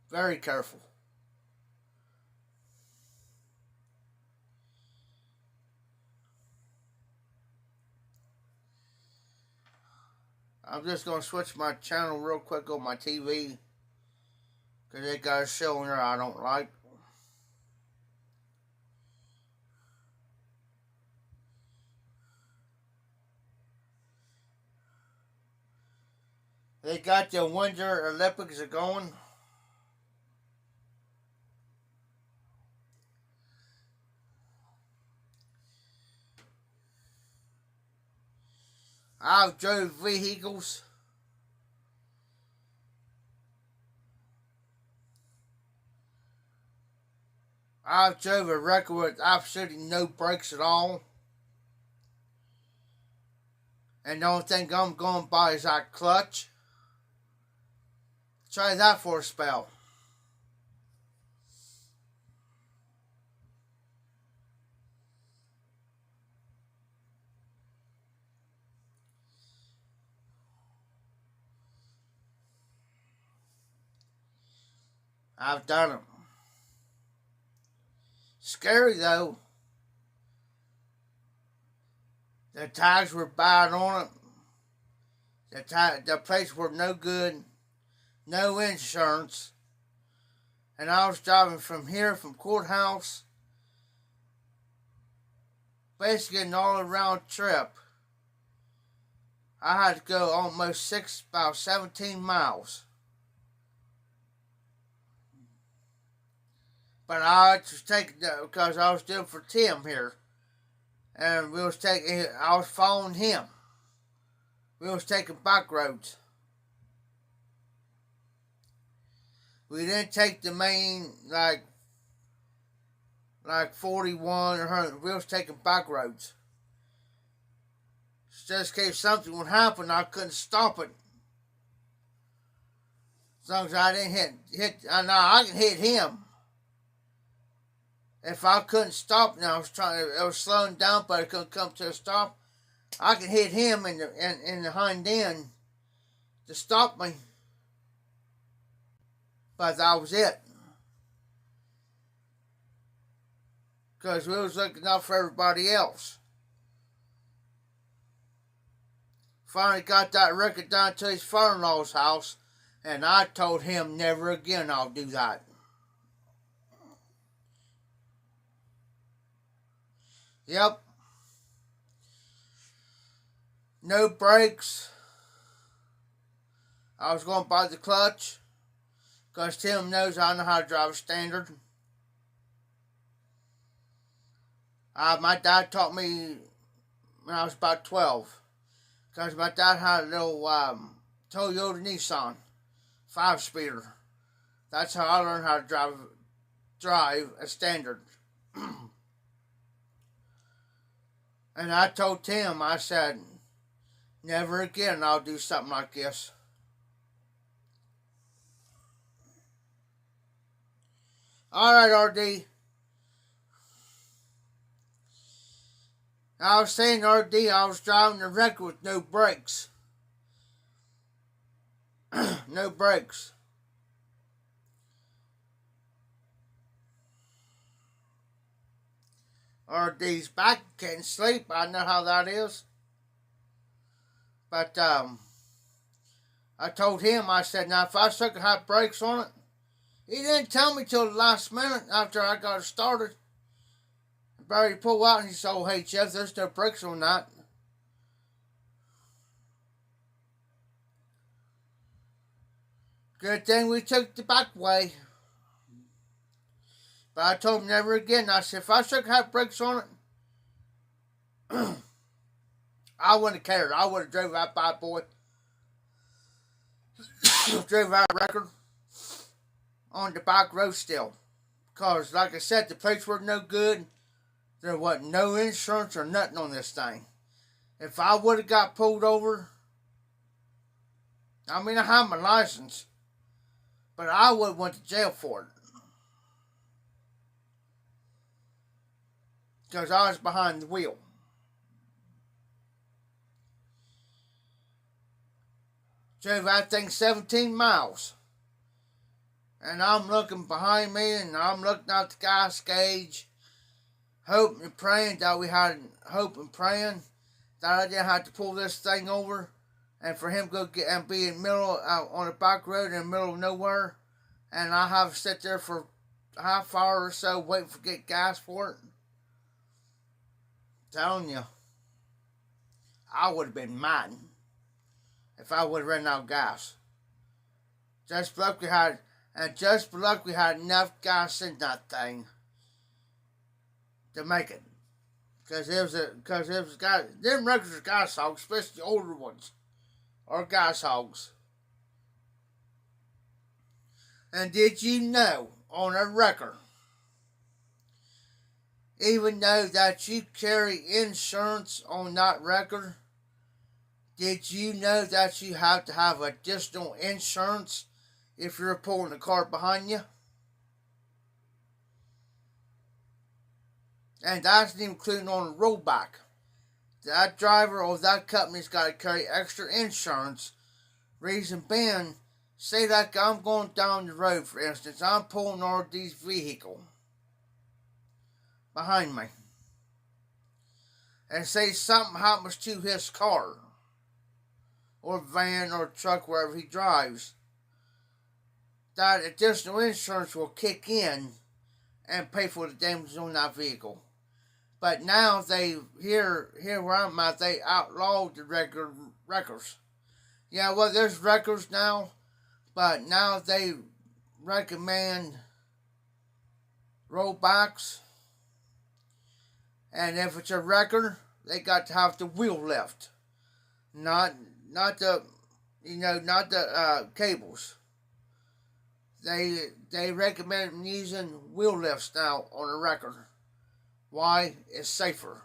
Very careful. I'm just going to switch my channel real quick on my TV, because they got a show in there I don't like. They got the Winter Olympics are going. I've drove vehicles. I've drove a record with absolutely no brakes at all. And the only thing I'm going by is that clutch. Try that for a spell. I've done it. Scary though. The tags were bad on it. The plates were no good, no insurance, and I was driving from here, from courthouse, basically an all-around trip. I had to go almost about 17 miles. But I was taking, because I was doing for Tim here, and I was following him. We was taking back roads. We didn't take the main, like 41 or 100. We was taking back roads. Just in case something would happen, I couldn't stop it. As long as I didn't I can hit him. If I couldn't stop, and I was slowing down, but I couldn't come to a stop, I could hit him in the hind end to stop me. But that was it. Because we was looking out for everybody else. Finally got that record down to his father-in-law's house, and I told him never again I'll do that. Yep. No brakes. I was going by the clutch, because Tim knows I know how to drive a standard. My dad taught me when I was about 12. Because my dad had a little Toyota Nissan 5-speeder. That's how I learned how to drive a standard. And I told Tim, I said, never again I'll do something like this. Alright, RD. I was saying, RD, I was driving the wrecker with no brakes. No brakes. RD's back, can't sleep. I know how that is. But I told him, I said, now if I took hot brakes on it, he didn't tell me till the last minute after I got it started. Barry pulled out and he said, oh, hey, Jeff, there's no brakes on that. Good thing we took the back way. But I told him never again. I said, if I should have brakes on it, I wouldn't have cared. I would have drove that bad boy. Drove that record on the back road still. Because, like I said, the plates were no good. There wasn't no insurance or nothing on this thing. If I would have got pulled over, I mean, I have my license, but I would have went to jail for it. Because I was behind the wheel. Drove that thing 17 miles. And I'm looking behind me, and I'm looking out the gas gauge, hoping and praying that I didn't have to pull this thing over, and for him to go get and be in the middle on a back road in the middle of nowhere, and I have to sit there for a half hour or so waiting for get gas for it. Telling you, I would have been mad if I would have run out of gas. Just luck we had enough gas in that thing to make it. Because it was gas. Them records are gas hogs, especially the older ones, are gas hogs. And did you know on a record, even though that you carry insurance on that record, did you know that you have to have additional insurance if you're pulling a car behind you? And that's including on the rollback. That driver or that company's got to carry extra insurance. Reason being, say like I'm going down the road, for instance, I'm pulling RD's vehicle behind me. And say something happens to his car or van or truck, wherever he drives, that additional insurance will kick in and pay for the damage on that vehicle. But now here where I'm at, they outlawed the regular wreckers. Yeah, well, there's wreckers now, but now they recommend rollbacks, and if it's a wrecker, they got to have the wheel lift, not the not the cables. They recommend using wheel lifts now on a wrecker. Why? It's safer.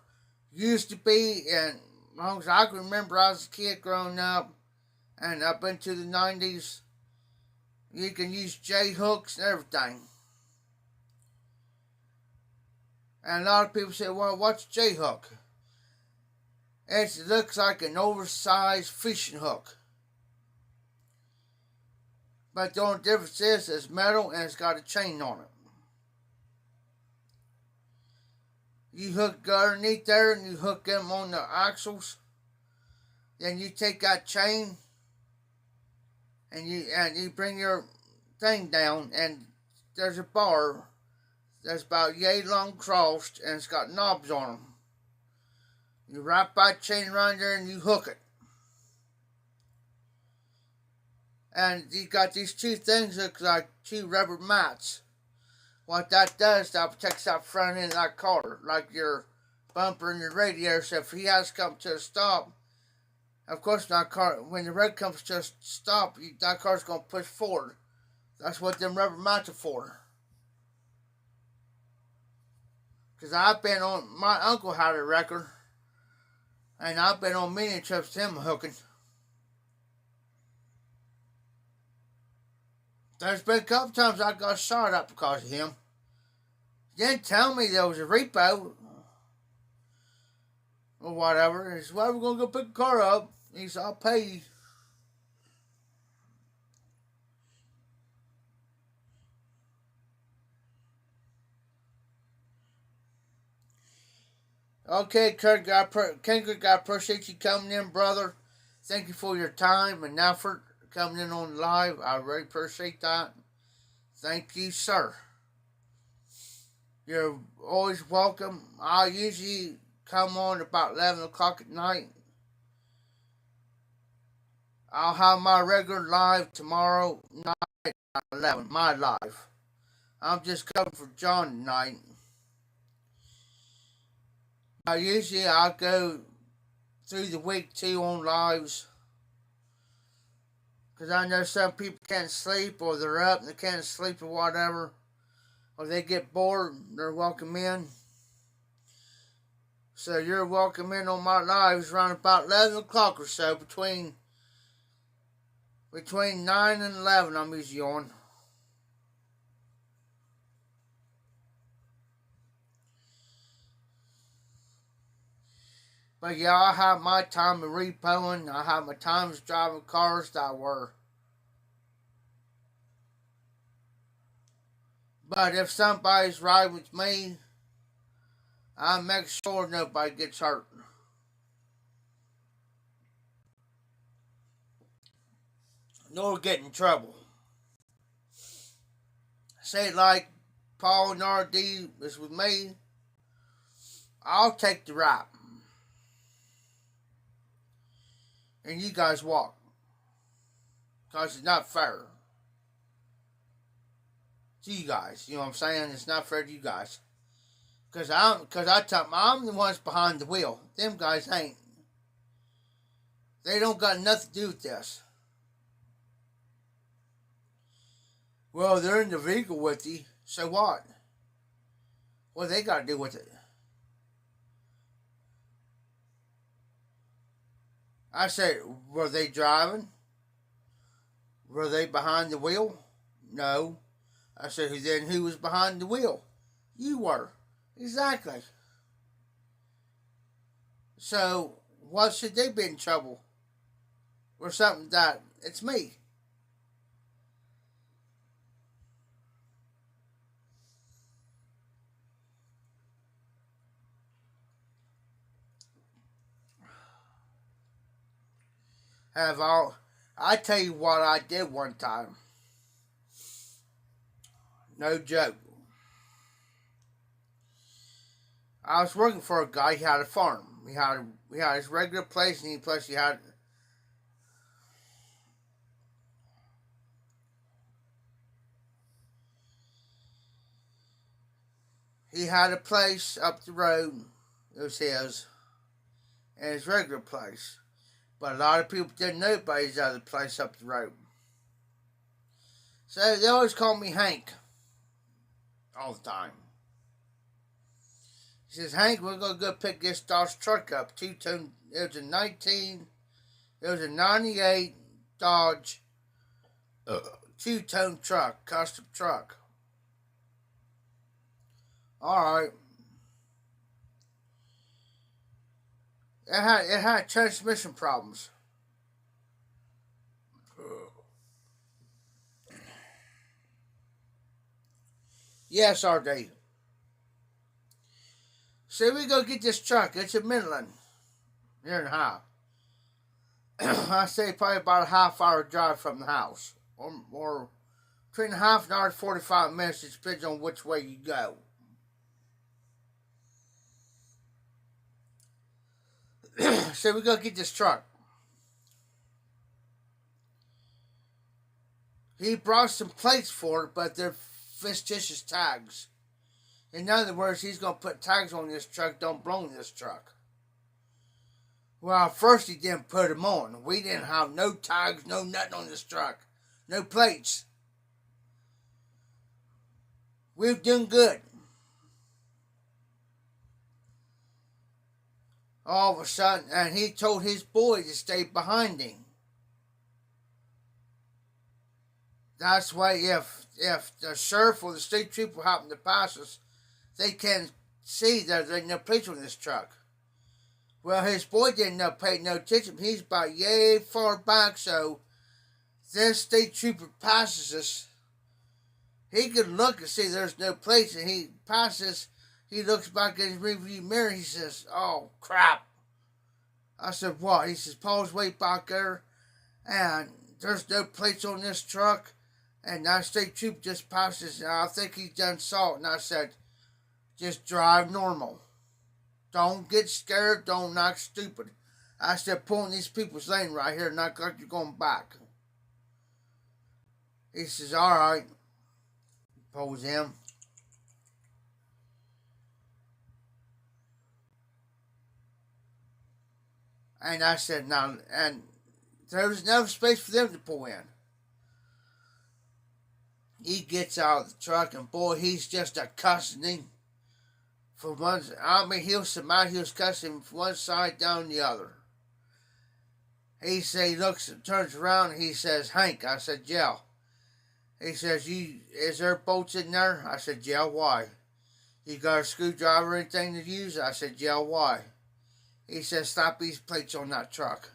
Used to be, and as long as I can remember, I was a kid growing up, and up into the 90s, you can use J hooks and everything. And a lot of people say, well, what's J hook? It looks like an oversized fishing hook. But the only difference is it's metal and it's got a chain on it. You hook underneath there and you hook them on the axles. Then you take that chain and you bring your thing down, and there's a bar that's about yay long crossed, and it's got knobs on them. You wrap that chain around there and you hook it. And you got these two things that look like two rubber mats. What that does, that protects that front end of that car, like your bumper and your radiator. So if he has to come to a stop, of course that car, when the red comes to a stop, that car's going to push forward. That's what them rubber mats are for. Because I've been on, my uncle had a wrecker, and I've been on many trips to him hooking. There's been a couple times I got shot up because of him. He didn't tell me there was a repo or whatever. He said, well, we're going to go pick the car up. He said, I'll pay you. Okay, Kendrick, I appreciate you coming in, brother. Thank you for your time and effort coming in on live. I really appreciate that. Thank you, sir. You're always welcome. I usually come on about 11 o'clock at night. I'll have my regular live tomorrow night at 11, my live. I'm just covering for John tonight. Usually I'll go through the week too on lives. Because I know some people can't sleep, or they're up and they can't sleep or whatever. Or they get bored, they're welcome in. So you're welcome in on my lives around about 11 o'clock or so. Between 9 and 11 I'm usually on. But yeah, I have my time of repoing. I have my times driving cars that were. But if somebody's riding with me, I make sure nobody gets hurt. Nor get in trouble. Say like Paul and RD is with me, I'll take the rap. And you guys walk. Because it's not fair to you guys. You know what I'm saying? It's not fair to you guys. Because I tell them, I'm the ones behind the wheel. Them guys ain't. They don't got nothing to do with this. Well, they're in the vehicle with you. So what? What they got to do with it? I said, were they driving? Were they behind the wheel? No. I said, then who was behind the wheel? You were. Exactly. So, why should they be in trouble? Or something that it's me. have all. I tell you what I did one time. No joke. I was working for a guy. He had a farm. He had his regular place, and plus he had a place up the road. It was his, and his regular place. But a lot of people didn't know about his other place up the road. So they always called me Hank. All the time. He says, Hank, we're going to go pick this Dodge truck up. Two-tone, it was a 98 Dodge two-tone truck, custom truck. Alright. It had transmission problems. Yes, RD. So we go get this truck. It's in Midland. Near the house. I say probably about a half-hour drive from the house. Or between a half an hour and 45 minutes. It depends on which way you go. So we go get this truck. He brought some plates for it, but they're fictitious tags. In other words, he's going to put tags on this truck, don't belong to this truck. Well, first he didn't put them on. We didn't have no tags, no nothing on this truck. No plates. We were doing good. All of a sudden, and he told his boy to stay behind him. That's why if the sheriff or the state trooper happen to pass us, they can see that there's no plates on this truck. Well, his boy didn't pay no attention. He's about yay far back, so this state trooper passes us. He could look and see there's no plates, and he passes. He looks back in his rearview mirror. He says, "Oh crap!" I said, "What?" He says, "Paul's way back there, and there's no plates on this truck." And that state trooper just passes, and I think he's done saw it. And I said, "Just drive normal. Don't get scared. Don't act stupid." I said, "Pulling these people's lane right here, not like you're going back." He says, "All right." Pulls him. And I said, "Now," and there was enough space for them to pull in. He gets out of the truck, and boy, he's just a cussing him. From one, I mean, he was cussing from one side down the other. He looks and turns around, and he says, "Hank." I said, "Yeah." He says, "Is there bolts in there?" I said, "Yeah, why?" "You got a screwdriver or anything to use?" I said, "Yeah, why?" He says, "Slap these plates on that truck."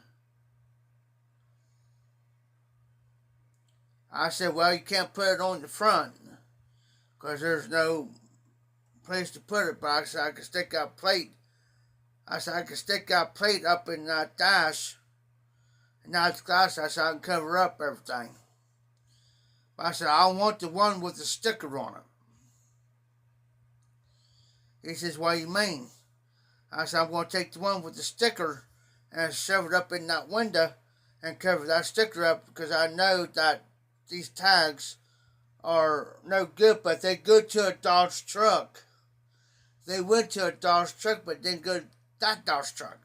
I said, "Well, you can't put it on the front because there's no place to put it, but I said I could stick that plate. I said I could stick that plate up in that dash, and now it's glass. I said I can cover up everything. But I said I want the one with the sticker on it." He says, "What do you mean?" I said, "I'm going to take the one with the sticker and shove it up in that window and cover that sticker up because I know that these tags are no good, but they go to a Dodge truck. They went to a Dodge truck, but didn't go to that Dodge truck.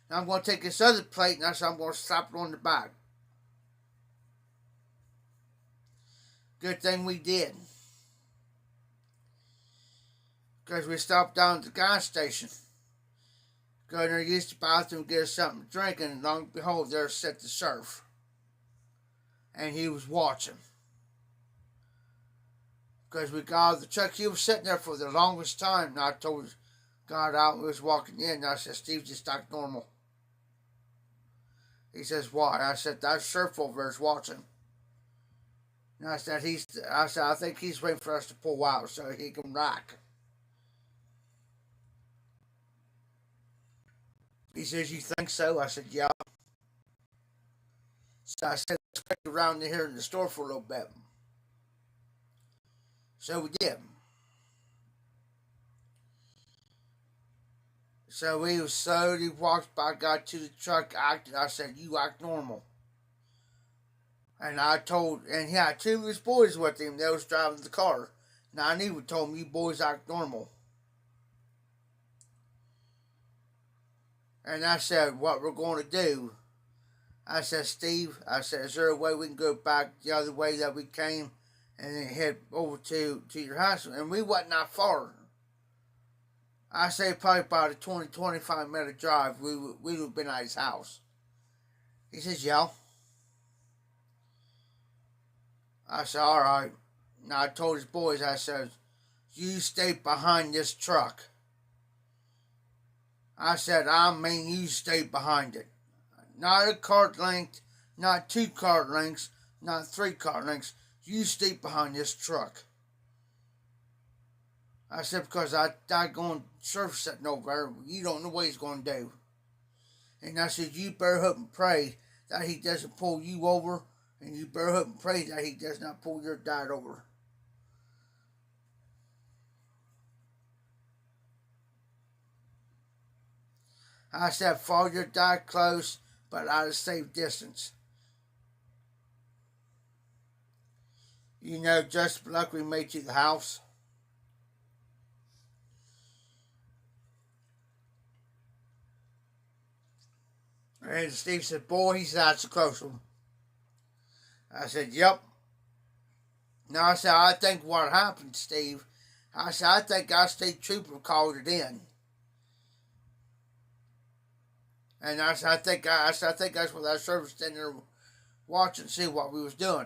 Now I'm going to take this other plate, and I said I'm going to slap it on the back." Good thing we did. Because we stopped down at the gas station. Go in there, use the bathroom, get us something to drink, and lo and behold, there sat the sheriff. And he was watching. Because we got out of the truck, he was sitting there for the longest time. And I told God out and we was walking in, and I said, "Steve, just act normal." He says, "Why?" I said, "That sheriff over there is watching." And I said, "I think he's waiting for us to pull out so he can rack." He says, "You think so?" I said, "Yeah." So I said, let's check around here in the store for a little bit. So we did. So we slowly walked by, got to the truck, acted. I said, you act normal. And and he had two of his boys with him. They was driving the car. Now I knew he told me, you boys act normal. And I said, what we're going to do. I said, Steve, I said, is there a way we can go back the other way that we came and then head over to your house? And we wasn't that far. I say probably about a 20-25 minute drive, we would have been at his house. He says, yeah. I said, all right. Now I told his boys, I said, you stay behind this truck. I said, I mean, you stay behind it. Not a cart length, not 2 cart lengths, not 3 cart lengths. You stay behind this truck. I said, because I going surf sitting over there. You don't know what he's going to do. And I said, you better hope and pray that he doesn't pull you over. And you better hope and pray that he does not pull your dad over. I said, follow your dad close, but at a safe distance. You know, just like we made you the house. And Steve said, boy, he said, that's a close one. I said, yep. Now I said, I think what happened, Steve, I said, I think our state trooper called it in. And I said, I think that's what our service standing there watching to see what we was doing.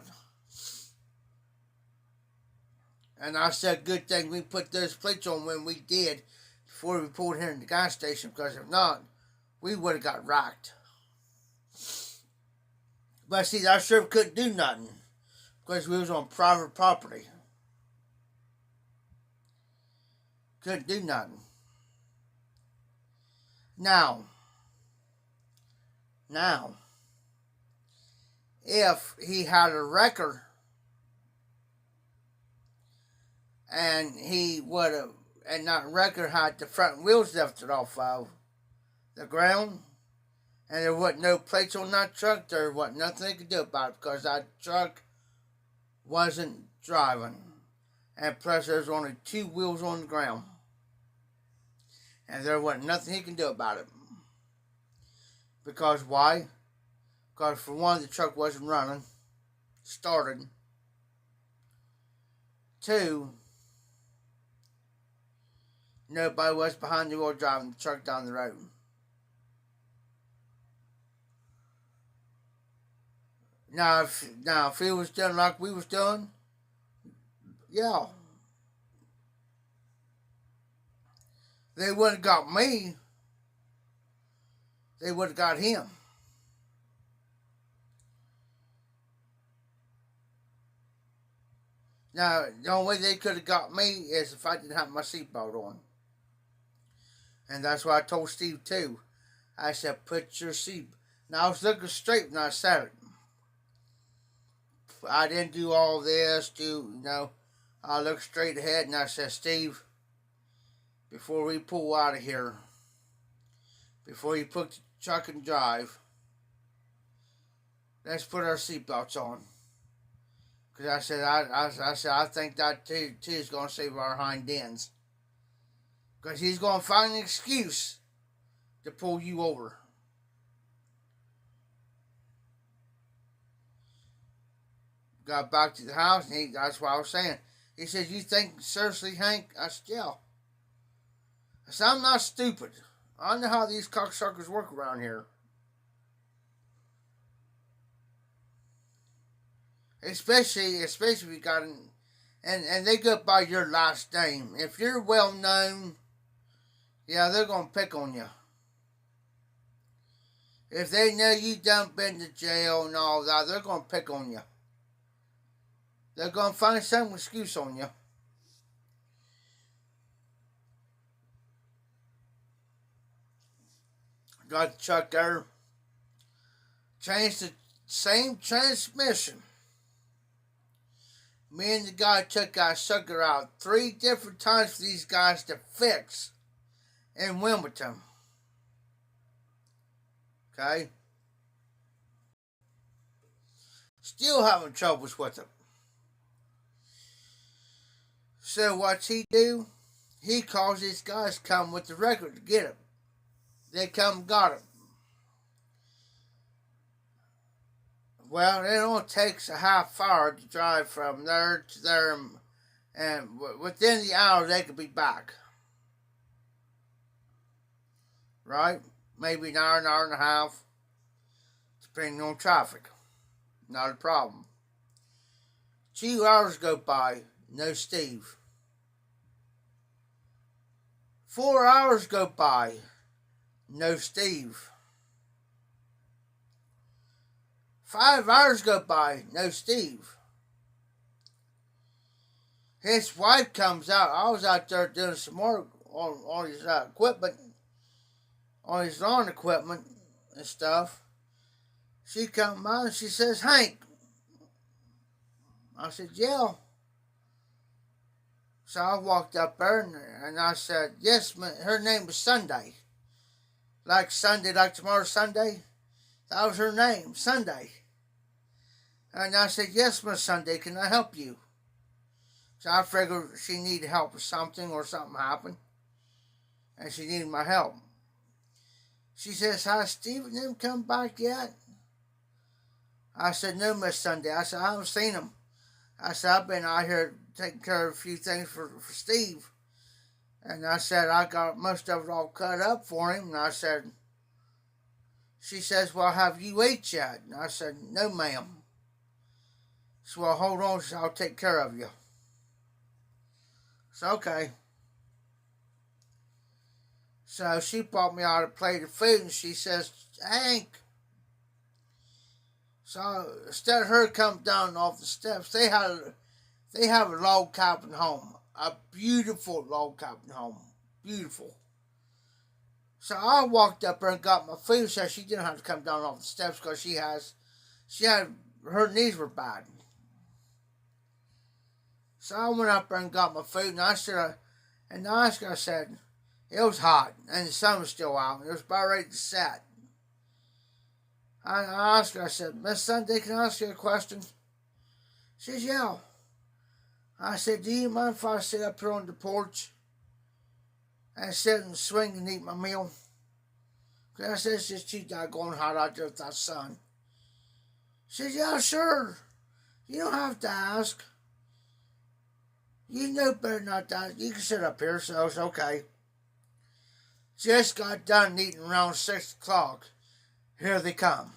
And I said, good thing we put those plates on when we did before we pulled here in the gas station, because if not, we would have got racked. But see, our sheriff couldn't do nothing because we was on private property. Couldn't do nothing. Now, if he had a wrecker and he would have, and that wrecker had the front wheels lifted off of the ground, and there wasn't no plates on that truck, there wasn't nothing they could do about it because that truck wasn't driving. And plus there's only 2 wheels on the ground. And there wasn't nothing he can do about it. Because why? Because for one, the truck wasn't running. Started. 2, nobody was behind the wheel driving the truck down the road. Now if he was doing like we was doing, yeah. They wouldn't have got me. They would have got him. Now, the only way they could have got me is if I didn't have my seatbelt on. And that's what I told Steve too. I said, put your seat. Now I was looking straight when I said it. I didn't do all this, I looked straight ahead and I said, Steve, before we pull out of here, before you put the truck and drive, let's put our seatbelts on. Because I said, I think that too is going to save our hind ends. Because he's going to find an excuse to pull you over. Got back to the house, and that's what I was saying. He said, you think seriously, Hank? I said, yeah. I said, I'm not stupid. I know how these cocksuckers work around here. Especially if you got and they go by your last name. If you're well known, yeah, they're gonna pick on you. If they know you done been to jail and all that, they're gonna pick on you. They're gonna find some excuse on you. Got the truck there. Changed Same transmission. Me and the guy took our sucker out 3 different times for these guys to fix in Wilmington. Okay? Still having troubles with it. So what's he do? He calls these guys come with the record to get it. They come and got it. Well, it only takes a half hour to drive from there to there, and within the hour they could be back. Right? Maybe an hour and a half, depending on traffic. Not a problem. 2 hours go by, no Steve. 4 hours go by, no Steve. 5 hours go by, no Steve. His wife comes out. I was out there doing some work on his equipment, on his lawn equipment and stuff. She come by and she says, "Hank." I said, "Yeah." So I walked up there and I said, "Yes, her name was Sunday. Like Sunday, like tomorrow Sunday. That was her name, Sunday." And I said, "Yes, Miss Sunday, can I help you?" So I figured she needed help with something or something happened. And she needed my help. She says, "Has Steve and them come back yet?" I said, "No, Miss Sunday." I said, "I haven't seen them." I said, "I've been out here taking care of a few things for Steve." And I said, "I got most of it all cut up for him." And I said, she says, "Well, have you ate yet?" And I said, "No, ma'am." So, "Well, hold on, I'll take care of you." So, okay. So she brought me out a plate of food and she says, "Hank." So instead of her coming down off the steps, they have a log cabin home. A beautiful log cabin home. Beautiful. So I walked up there and got my food so she didn't have to come down off the steps because her knees were bad. So I went up there and got my food, and I said, it was hot, and the sun was still out, and it was about ready to set. I asked her, I said, "Miss Sunday, can I ask you a question?" She says, "Yeah." I said, "Do you mind if I sit up here on the porch and sit and swing and eat my meal?" Because I said, "It's just too doggone hot out there with that sun." She says, "Yeah, sure. You don't have to ask. You know better not to ask. You can sit up here, so it's okay." Just got done eating around 6 o'clock. Here they come.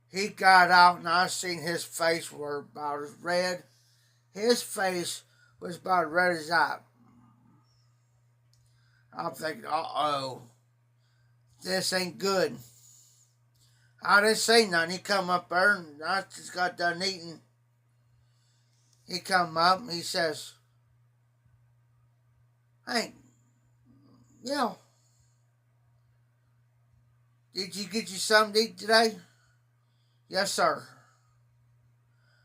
He got out and I seen his face were about as red. His face was about as red as that. I'm thinking, uh-oh, this ain't good. I didn't say nothing. He come up there and I just got done eating. He come up and he says, "Hank, yeah, did you get you something to eat today?" "Yes, sir."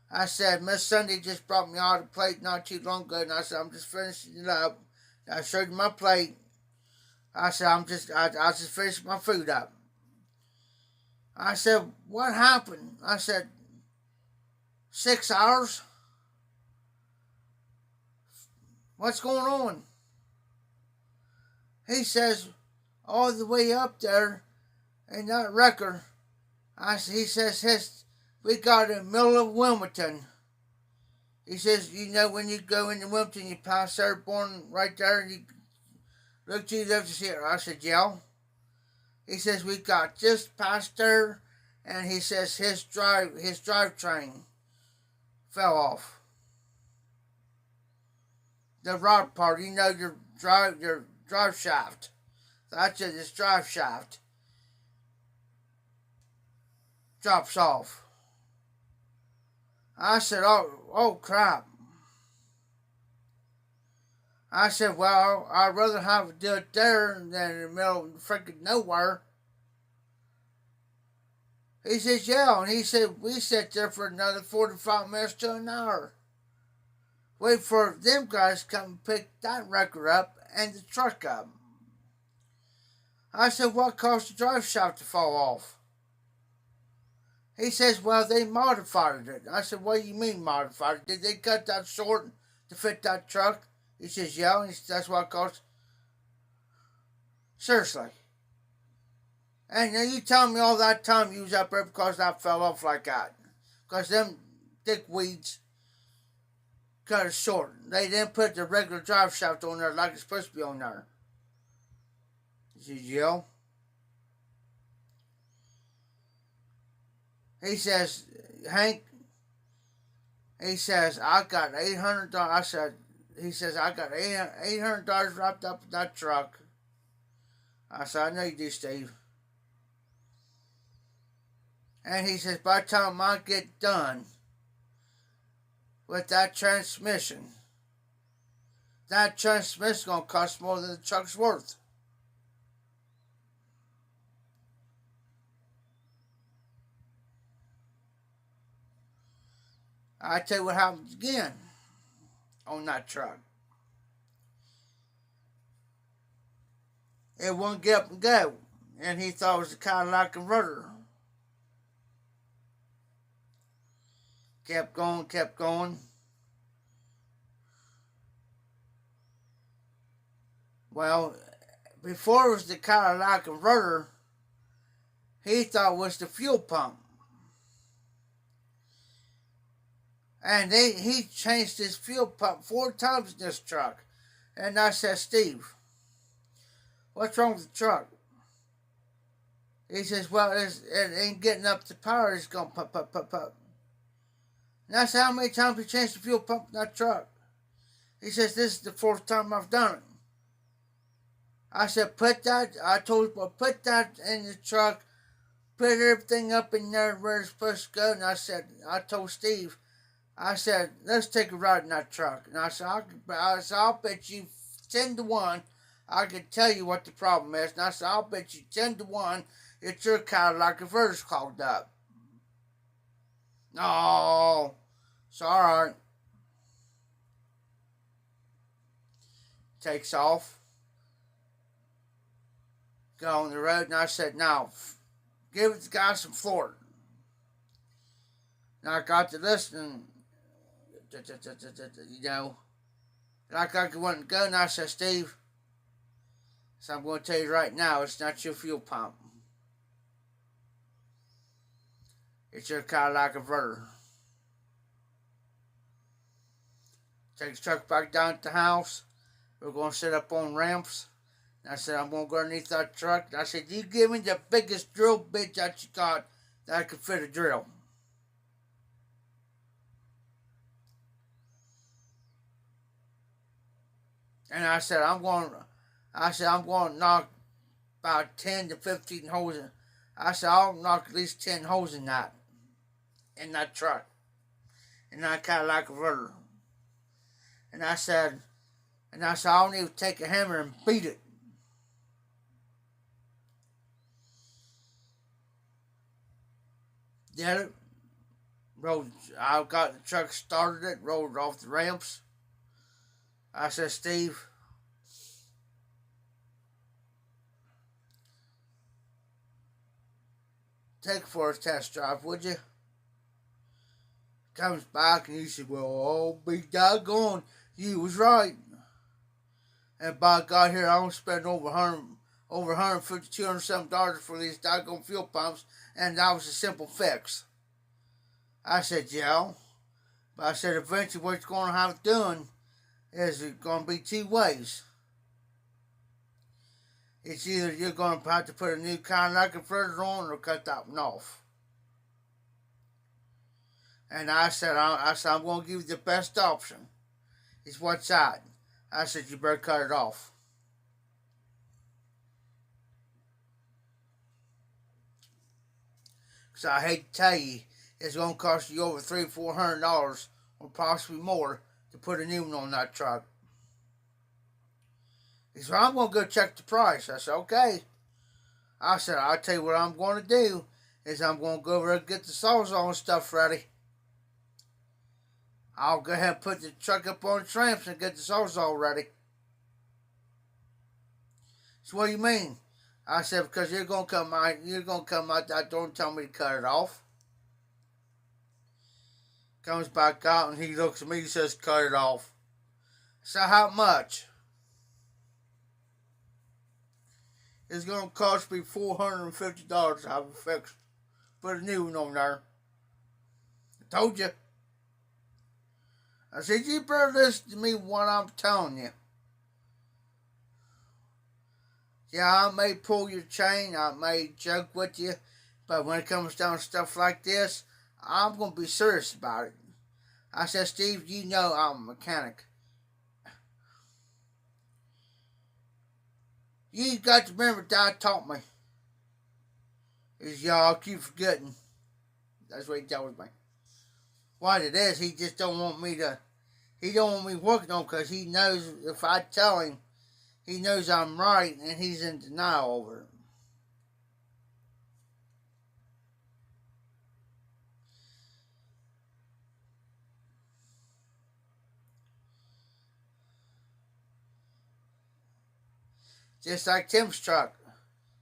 I said, "Miss Sunday just brought me out a plate not too long ago," and I said, "I'm just finishing it up." I showed him my plate. I said, I just finished my food up." I said, "What happened?" I said, 6 hours? What's going on?" He says, "All the way up there in that record," he says, "we got it in the middle of Wilmington." He says, "You know when you go into Wilmington, you pass Airborne right there, and you look to the left to see it." I said, "Yeah." He says, "We got just past there," and he says his drivetrain fell off. The rod part, your drive shaft. That's it, this drive shaft drops off. I said, oh crap." I said, "Well, I'd rather have it do it there than in the middle of freaking nowhere." He says, yeah, and he said, we sat there for another 45 minutes to an hour. Wait for them guys to come and pick that record up and the truck up. I said, what caused the drive shaft to fall off? He says, well, they modified it. I said, what do you mean modified it? Did they cut that short to fit that truck? He says, yeah, and that's what caused. Seriously. And now you tell me all that time you was up there because that fell off like that. Because them dickweeds cut it short. They didn't put the regular drive shaft on there like it's supposed to be on there. He says, yeah. He says, Hank, he says, I got $800. I said, he says, I got $800 wrapped up in that truck. I said, I know you do, Steve. And he says, by the time I get done with that transmission's going to cost more than the truck's worth. I tell you what happens again on that truck. It wouldn't get up and go. And he thought it was a Cadillac converter. Kept going. Well, before it was the Cadillac converter, he thought it was the fuel pump. And he changed his fuel pump 4 times in this truck. And I said, Steve, what's wrong with the truck? He says, well, it ain't getting up to power. It's going to pop. And I said, how many times have you changed the fuel pump in that truck? He says, this is the 4th time I've done it. I said, put that in the truck, put everything up in there where it's supposed to go. And I told Steve, I said, let's take a ride in that truck. And I said, I'll bet you 10 to 1 I can tell you what the problem is. And I said, I'll bet you 10 to 1 it's your Cadillac converter's clogged up. No, it's all right. Takes off. Go on the road, and I said, now, give the guy some Florida. Now I got to listening, you know, like I wanted to go, and I said, Steve, so I'm going to tell you right now, it's not your fuel pump. It's your Cadillac converter. Take the truck back down to the house. We're going to set up on ramps. And I said, I'm going to go underneath that truck. And I said, you give me the biggest drill bit that you got that I could fit a drill. And I said, I'm going to knock about 10 to 15 holes in. I said, I'll knock at least 10 holes in that truck, in that Cadillac converter. And I said, I'll need to take a hammer and beat it. Did it. I got the truck started it, rolled off the ramps. I said, Steve, take it for a test drive, would you? Comes back and he said, well, oh, be doggone, you was right. And by God, here I don't spend over $150, $200 for these doggone fuel pumps, and that was a simple fix. I said, yeah. But I said, eventually what you're going to have done is it's going to be 2 ways. It's either you're going to have to put a new Cadillac converter on or cut that one off. And I said, I'm going to give you the best option. It's what's that? I said, you better cut it off. Because I hate to tell you, it's going to cost you over $300-$400 or possibly more to put a new one on that truck. He said, I'm going to go check the price. I said, okay. I said, I'll tell you what I'm going to do is I'm going to go over and get the Sawzall and stuff ready. I'll go ahead and put the truck up on the tramps and get the Sawzall ready. So what do you mean? I said, because you're going to come out that door and tell me to cut it off. Comes back out and he looks at me and says, cut it off. So how much? It's going to cost me $450 to have it fixed. Put a new one on there. I told you. I said, you better listen to me what I'm telling you. Yeah, I may pull your chain, I may joke with you, but when it comes down to stuff like this, I'm going to be serious about it. I said, Steve, you know I'm a mechanic. You got to remember Dad taught me. He says, yeah, I'll keep forgetting. That's what he tells me. What it is, he just don't want me to, he don't want me working on because he knows if I tell him, he knows I'm right and he's in denial over it. Just like Tim's truck.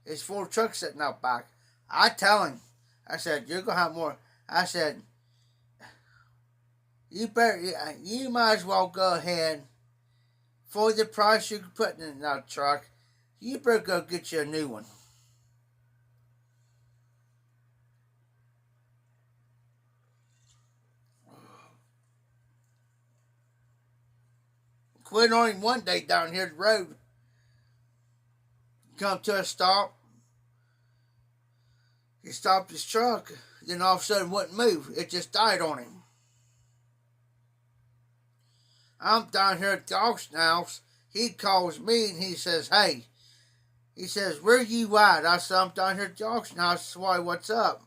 There's 4 trucks sitting out back. I tell him, I said, you're going to have more. I said, you might as well go ahead for the price you're putting in that truck. You better go get you a new one. Quit on him one day down here the road. Come to a stop. He stopped his truck. Then all of a sudden wouldn't move. It just died on him. I'm down here at the auction house. He calls me and he says, hey. He says, where you at? I said, I'm down here at the auction house. Why, what's up?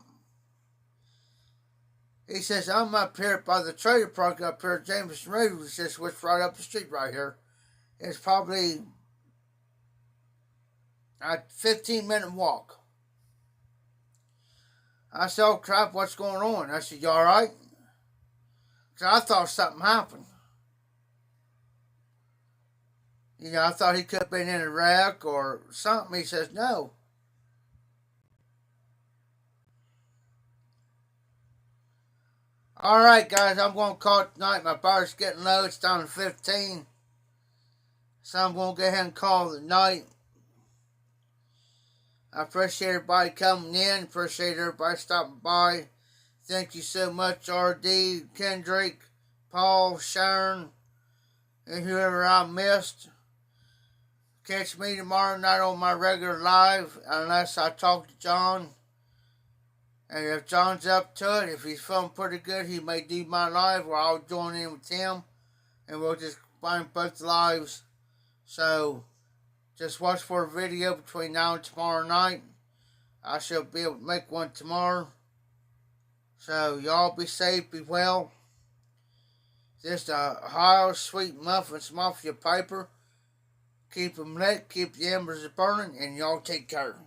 He says, I'm up here by the trailer park up here at Jameson Road. He says, which right up the street right here. It's probably a 15-minute walk. I said, oh crap, what's going on? I said, you alright? So I thought something happened. You know, I thought he could have been in a wreck or something. He says, no. Alright guys, I'm going to call it tonight. My battery's getting low. It's down to 15. So I'm going to go ahead and call it night. I appreciate everybody coming in. Appreciate everybody stopping by. Thank you so much, RD, Kendrick, Paul, Sharon, and whoever I missed. Catch me tomorrow night on my regular live, unless I talk to John. And if John's up to it, if he's feeling pretty good, he may do my live, or I'll join in with him, and we'll just combine both lives. So, just watch for a video between now and tomorrow night. I shall be able to make one tomorrow. So, y'all be safe, be well. Just a Ohio Sweet Muffins Mafia paper. Keep them lit, keep the embers burning, and y'all take care.